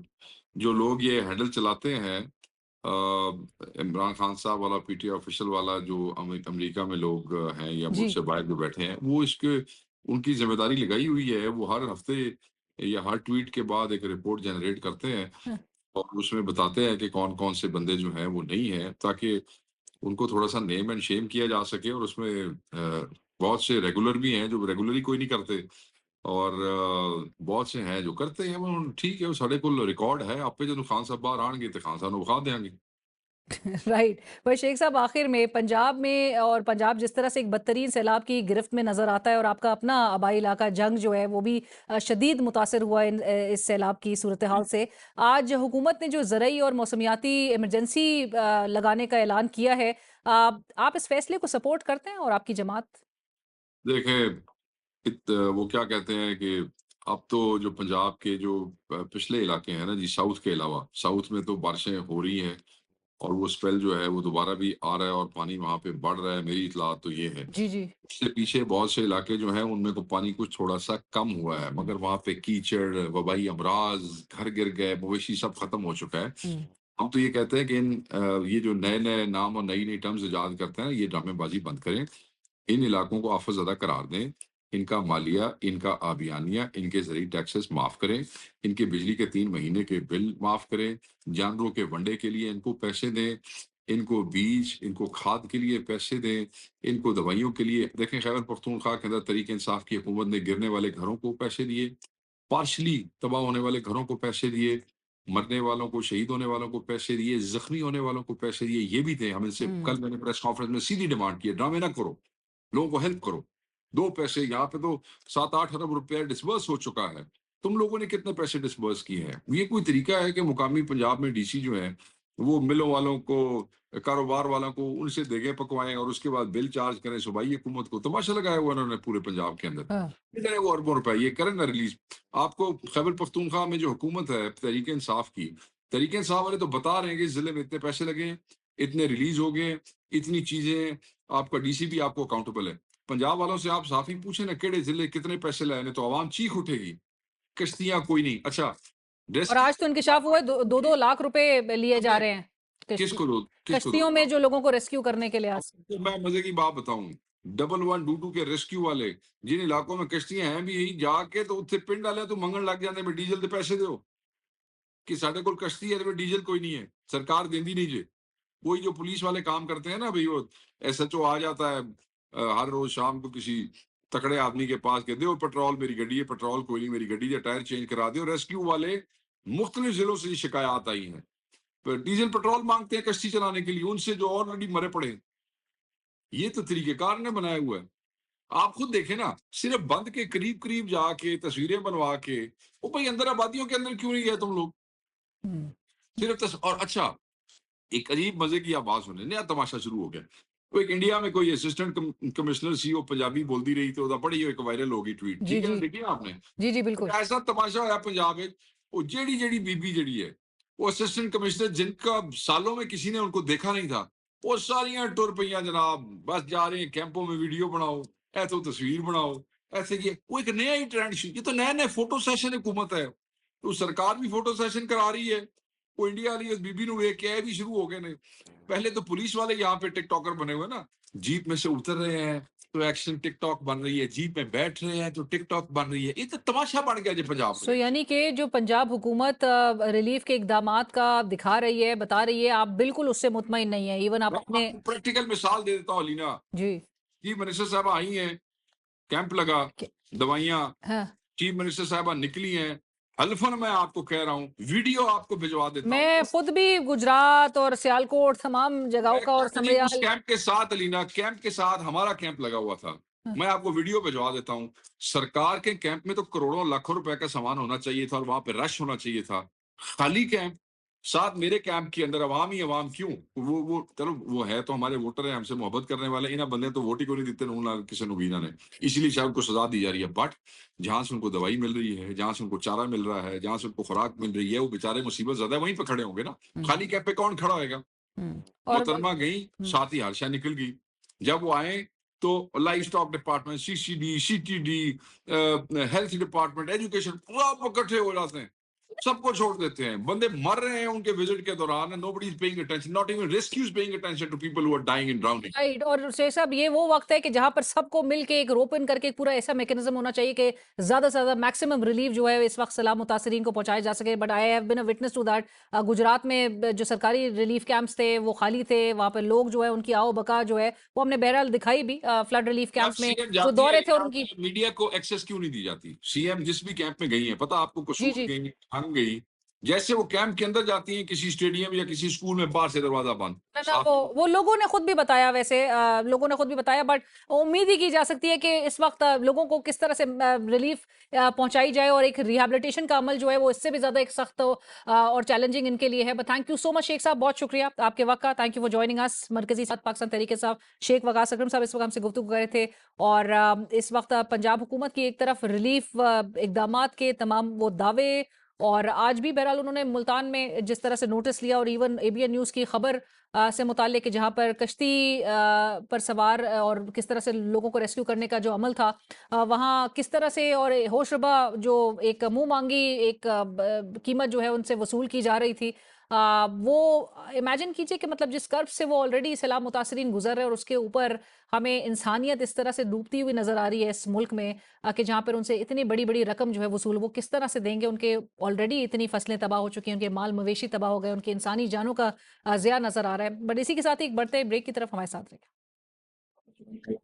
जो लोग ये हैंडल चलाते हैं, इमरान खान साहब वाला पीटीआई ऑफिशियल वाला, जो अमेरिका में लोग हैं या मुल्क जी। से बाहर जो बैठे हैं, वो इसके उनकी जिम्मेदारी लगाई हुई है। वो हर हफ्ते या हर ट्वीट के बाद एक रिपोर्ट जनरेट करते हैं हाँ। और उसमें बताते हैं कि कौन कौन से बंदे जो हैं वो नहीं है, ताकि उनको थोड़ा-सा नेम एंड शेम किया जा सके। और उसमें बहुत से रेगुलर भी हैं जो रेगुलर ही कोई नहीं करते, और बहुत से हैं जो करते हैं। वो ठीक है, वो साढ़े कोल रिकॉर्ड है, आपे जो खान साहब बाहर आएँगे तो खान साहब विखा देंगे। राइट। पर शेख साहब, आखिर में पंजाब में, और पंजाब जिस तरह से एक बदतरीन सैलाब की गिरफ्त में नज़र आता है, और आपका अपना आबाई इलाका जंग जो है वो भी शदीद मुतासर हुआ इस सैलाब की सूरत हाल से। आज हुकूमत ने जो ज़रई और मौसमियाती इमरजेंसी लगाने का ऐलान किया है, आप इस फैसले को सपोर्ट करते हैं और आपकी जमात? देखें, वो क्या कहते हैं कि अब तो जो पंजाब के जो पिछले इलाके हैं ना जी, साउथ के अलावा, साउथ में तो बारिशें हो रही हैं और वो स्पेल जो है वो दोबारा भी आ रहा है और पानी वहाँ पे बढ़ रहा है। मेरी इत्तलात तो ये है। जी, जी। इससे पीछे बहुत से इलाके जो हैं उनमें को पानी कुछ थोड़ा-सा कम हुआ है, मगर वहाँ पे कीचड़, वबाई अमराज़, घर गिर गए, मवेशी सब खत्म हो चुका है। हुँ। हम तो ये कहते हैं कि ये जो नए-नए नाम और नई-नई टर्म्स इजाद करते हैं, ये ड्रामेबाज़ी बंद करें। इन इलाकों को आफ़त ज़दा करार दें, इनका मालिया, इनका आबियानिया, इनके ज़रिए टैक्सेस माफ़ करें, इनके बिजली के 3 महीने के बिल माफ़ करें, जानवरों के वंडे के लिए इनको पैसे दें, इनको बीज, इनको खाद के लिए पैसे दें, इनको दवाइयों के लिए देखें। खैबर पख्तूनख्वा के अंदर तहरीक-ए-इंसाफ की हुकूमत ने गिरने वाले घरों को पैसे दिए, पार्शली तबाह होने वाले घरों को पैसे दिए, मरने वालों को, शहीद होने वालों को पैसे दिए, ज़ख्मी होने वालों को पैसे दिए, ये भी दें। हम इनसे हुँ। कल मैंने प्रेस कॉन्फ्रेंस में सीधी डिमांड की है, ड्रामे ना करो। लोगों को हेल्प करो। 2 पैसे यहाँ पे तो 7-8 अरब रुपया डिसबर्स हो चुका है। तुम लोगों ने कितने पैसे डिसबर्स किए हैं? ये कोई तरीका है कि मुकामी पंजाब में डीसी जो है, वो मिलों वालों को, कारोबार वालों को उनसे देगे पकवाएँ और उसके बाद बिल चार्ज करें सूबाई हुकूमत को? तमाशा लगाया हुआ उन्होंने पूरे पंजाब के अंदर। हाँ। इतने वो अरबों रुपए, ये करें ना रिलीज़। आपको खैबर पख्तूनख्वा में जो हुकूमत है तहरीक-ए-इंसाफ की, तहरीक-ए-इंसाफ वाले तो बता रहे हैं कि इस ज़िले में इतने पैसे लगे हैं, इतने रिलीज़ हो गए, इतनी चीज़ें, आपका डीसी भी आपको अकाउंटेबल है। पंजाब वालों से आप साफ ही पूछे ना केड़े जिले कितने पैसे लाए ने, तो आवाम चीख उठेगी। कश्तियां कोई नहीं। अच्छा, और आज तो इंकशाफ हुआ है, 2-2 लाख रुपए लिए जा रहे हैं कश्ती किसको दो, किसको कश्तियों में जो लोगों को रेस्क्यू करने के लिहाज से। तो मैं मजे की बात बताऊं, 1122 के रेस्क्यू वाले जिन इलाकों में कश्तियां हैं भी यही जाके तो उत्थे पिंड वाले तो मंगन लग जाते में डीजल के पैसे दो कि साढ़े को कश्ती है तो डीजल कोई नहीं है, सरकार देंदी नहीं जे। वही जो पुलिस वाले काम करते हैं ना भाई, वो एसएचओ आ जाता है हर रोज शाम को किसी तकड़े आदमी के पास, कहते हो पेट्रोल मेरी गड्डी है, पेट्रोल कोई नहीं, मेरी गड्डी है, टायर चेंज करा दो। रेस्क्यू वाले मुख्तलिफ जिलों से ये शिकायत आई हैं, डीजल पेट्रोल मांगते हैं कश्ती चलाने के लिए उनसे जो ऑलरेडी मरे पड़े हैं। ये तो तरीकेकार ने बनाया हुआ है। आप खुद देखें ना, सिर्फ बंद के करीब करीब जाके तस्वीरें बनवा के, वो भाई अंदर आबादियों के अंदर क्यों नहीं गए तुम लोग? हुँ। सिर्फ और अच्छा, एक अजीब मजे की आप बात सुने, नया तमाशा शुरू हो गया। वो एक इंडिया में कोई असिस्टेंट कमिश्नर सी, वो पंजाबी बोलती रही तो बड़ी एक वायरल होगी ट्वीट, जी, ठीक है ना, जी। देखिए आपने। जी, जी, बिल्कुल। ऐसा तमाशा होया पंजाब में, वो जेड़ी जेड़ी बीबी जड़ी है, वो असिस्टेंट कमिश्नर जिनका सालों में किसी ने उनको देखा नहीं था, वो सारियां टुर पईयां जनाब, बस जा रहे हैं कैंपों में, वीडियो बनाओ, ए तो तस्वीर बनाओ, ऐसे किया, वो एक नया ही ट्रेंड ये तो नया नया फोटो सेशन हुकूमत है, तो सरकार भी फोटो सेशन करा रही है, वो इंडिया वाली बीबी नु वे क्या भी शुरू हो गए ने। पहले तो पुलिस वाले यहाँ पे टिकटॉकर बने हुए ना, जीप में से उतर रहे हैं तो एक्शन टिकटॉक बन रही है, जीप में बैठ रहे हैं तो टिकटॉक बन रही है, ये तो तमाशा बन गया जी पंजाब सो में। यानी कि जो पंजाब हुकूमत रिलीफ के इकदामात का दिखा रही है, बता रही है, आप बिल्कुल उससे मुतमईन नहीं है। इवन आप मैं अपने आपको प्रैक्टिकल मिसाल दे देता हूँ अलीना, जी चीफ मिनिस्टर साहब आई हैं, कैंप लगा, के- दवाइयाँ, हाँ, चीफ मिनिस्टर साहब निकली हैं, हल्फन मैं आपको कह रहा हूँ, वीडियो आपको भिजवा देता हूँ। मैं खुद भी गुजरात और सियालकोट तमाम जगहों मैं का और कहता जी उस समरियाल कैंप के साथ अलीना, कैंप के साथ हमारा कैंप लगा हुआ था, हाँ। मैं आपको वीडियो भिजवा देता हूँ। सरकार के कैंप में तो करोड़ों लाखों रुपए का सामान होना चाहिए था और वहां पे रश होना चाहिए था, खाली कैंप। साथ मेरे कैंप के अंदर अवाम ही अवाम क्यों, वो चलो वो है तो हमारे वोटर है, हमसे मोहब्बत करने वाले, इन्हें बंदे तो वोट ही को नहीं देते ना किसी नुबीना ने, इसीलिए शायद उनको सजा दी जा रही है। बट जहां से उनको दवाई मिल रही है, जहां से उनको चारा मिल रहा है, जहां से उनको खुराक मिल रही है, वो बेचारे मुसीबत ज्यादा वहीं पे खड़े होंगे ना, खाली कैंप पे कौन खड़ा होगा। और मोहतरमा गई, साथ ही हादसा निकल गई। जब वो आए तो life stock department, CCD, CTD, health department, education पूरा इकट्ठे हो जाते हैं, सबको छोड़ देते हैं, बंदे मर रहे हैं उनके विजिट के दौरान, nobody is paying attention, not even rescue is paying attention to people who are dying in drowning. Right. और शेख साहब, ये वो वक्त है कि जहां पर सबको मिलके एक रोप इन करके एक पूरा ऐसा मैकेनिज्म होना चाहिए कि ज्यादा से ज्यादा मैक्सिमम रिलीफ जो है इस वक्त सलाह मुतासरीन को पहुंचाया जा सके। But I have been a witness to that. Gujarat में जो सरकारी रिलीफ कैंप्स थे वो खाली थे, वहां पर लोग जो है उनकी आओ बका जो है वो हमने बहरहाल दिखाई भी फ्लड रिलीफ जब कैंप्स में सीएम जो जाती दौरे थे है और उनकी। मीडिया को एक्सेस क्यों नहीं दी जाती? सीएम जिस भी कैंप में गई है, पता आपको, जी कसूर जी। गई, हंग गई, जैसे वो कैंप के अंदर जाती हैं किसी स्टेडियम या किसी स्कूल में, बाहर से दरवाजा बंद, ना ना, साफ वो लोगों ने खुद भी बताया, वैसे लोगों ने खुद भी बताया। बट उम्मीद ही की जा सकती है कि इस वक्त लोगों को किस तरह से रिलीफ पहुंचाई जाए, और एक रिहैबिलिटेशन का अमल जो है वो इससे भी ज्यादा एक सख्त और चैलेंजिंग इनके लिए है। But thank you so much Sheikh साहब, बहुत शुक्रिया आपके वक्त का। Thank you for joining us. मरकजी साथ पाकिस्तान तहरीक साहब शेख वकास अकरम साहब इस वक्त हमसे गुफ्तगू कर रहे थे। और इस वक्त पंजाब हुकूमत की एक तरफ रिलीफ इकदाम के तमाम वो दावे, और आज भी बहरहाल उन्होंने मुल्तान में जिस तरह से नोटिस लिया, और इवन एबीएन न्यूज़ की खबर से मुताल्लिक कि जहां पर कश्ती पर सवार और किस तरह से लोगों को रेस्क्यू करने का जो अमल था, वहां किस तरह से और होशरबा जो एक मुंह मांगी एक कीमत जो है उनसे वसूल की जा रही थी। वो इमेजिन कीजिए कि मतलब जिस कर्ब से वो ऑलरेडी सैलाब मुतासरीन गुजर रहे हैं, और उसके ऊपर हमें इंसानियत इस तरह से डूबती हुई नजर आ रही है इस मुल्क में, कि जहां पर उनसे इतनी बड़ी बड़ी रकम जो है वसूल वो किस तरह से देंगे। उनके ऑलरेडी इतनी फसलें तबाह हो चुकी हैं, उनके माल मवेशी तबाह हो गए, उनकी इंसानी जानों का ज़िया नजर आ रहा है। बट इसी के साथ ही एक बढ़ते ब्रेक की तरफ हमारे साथ रहे।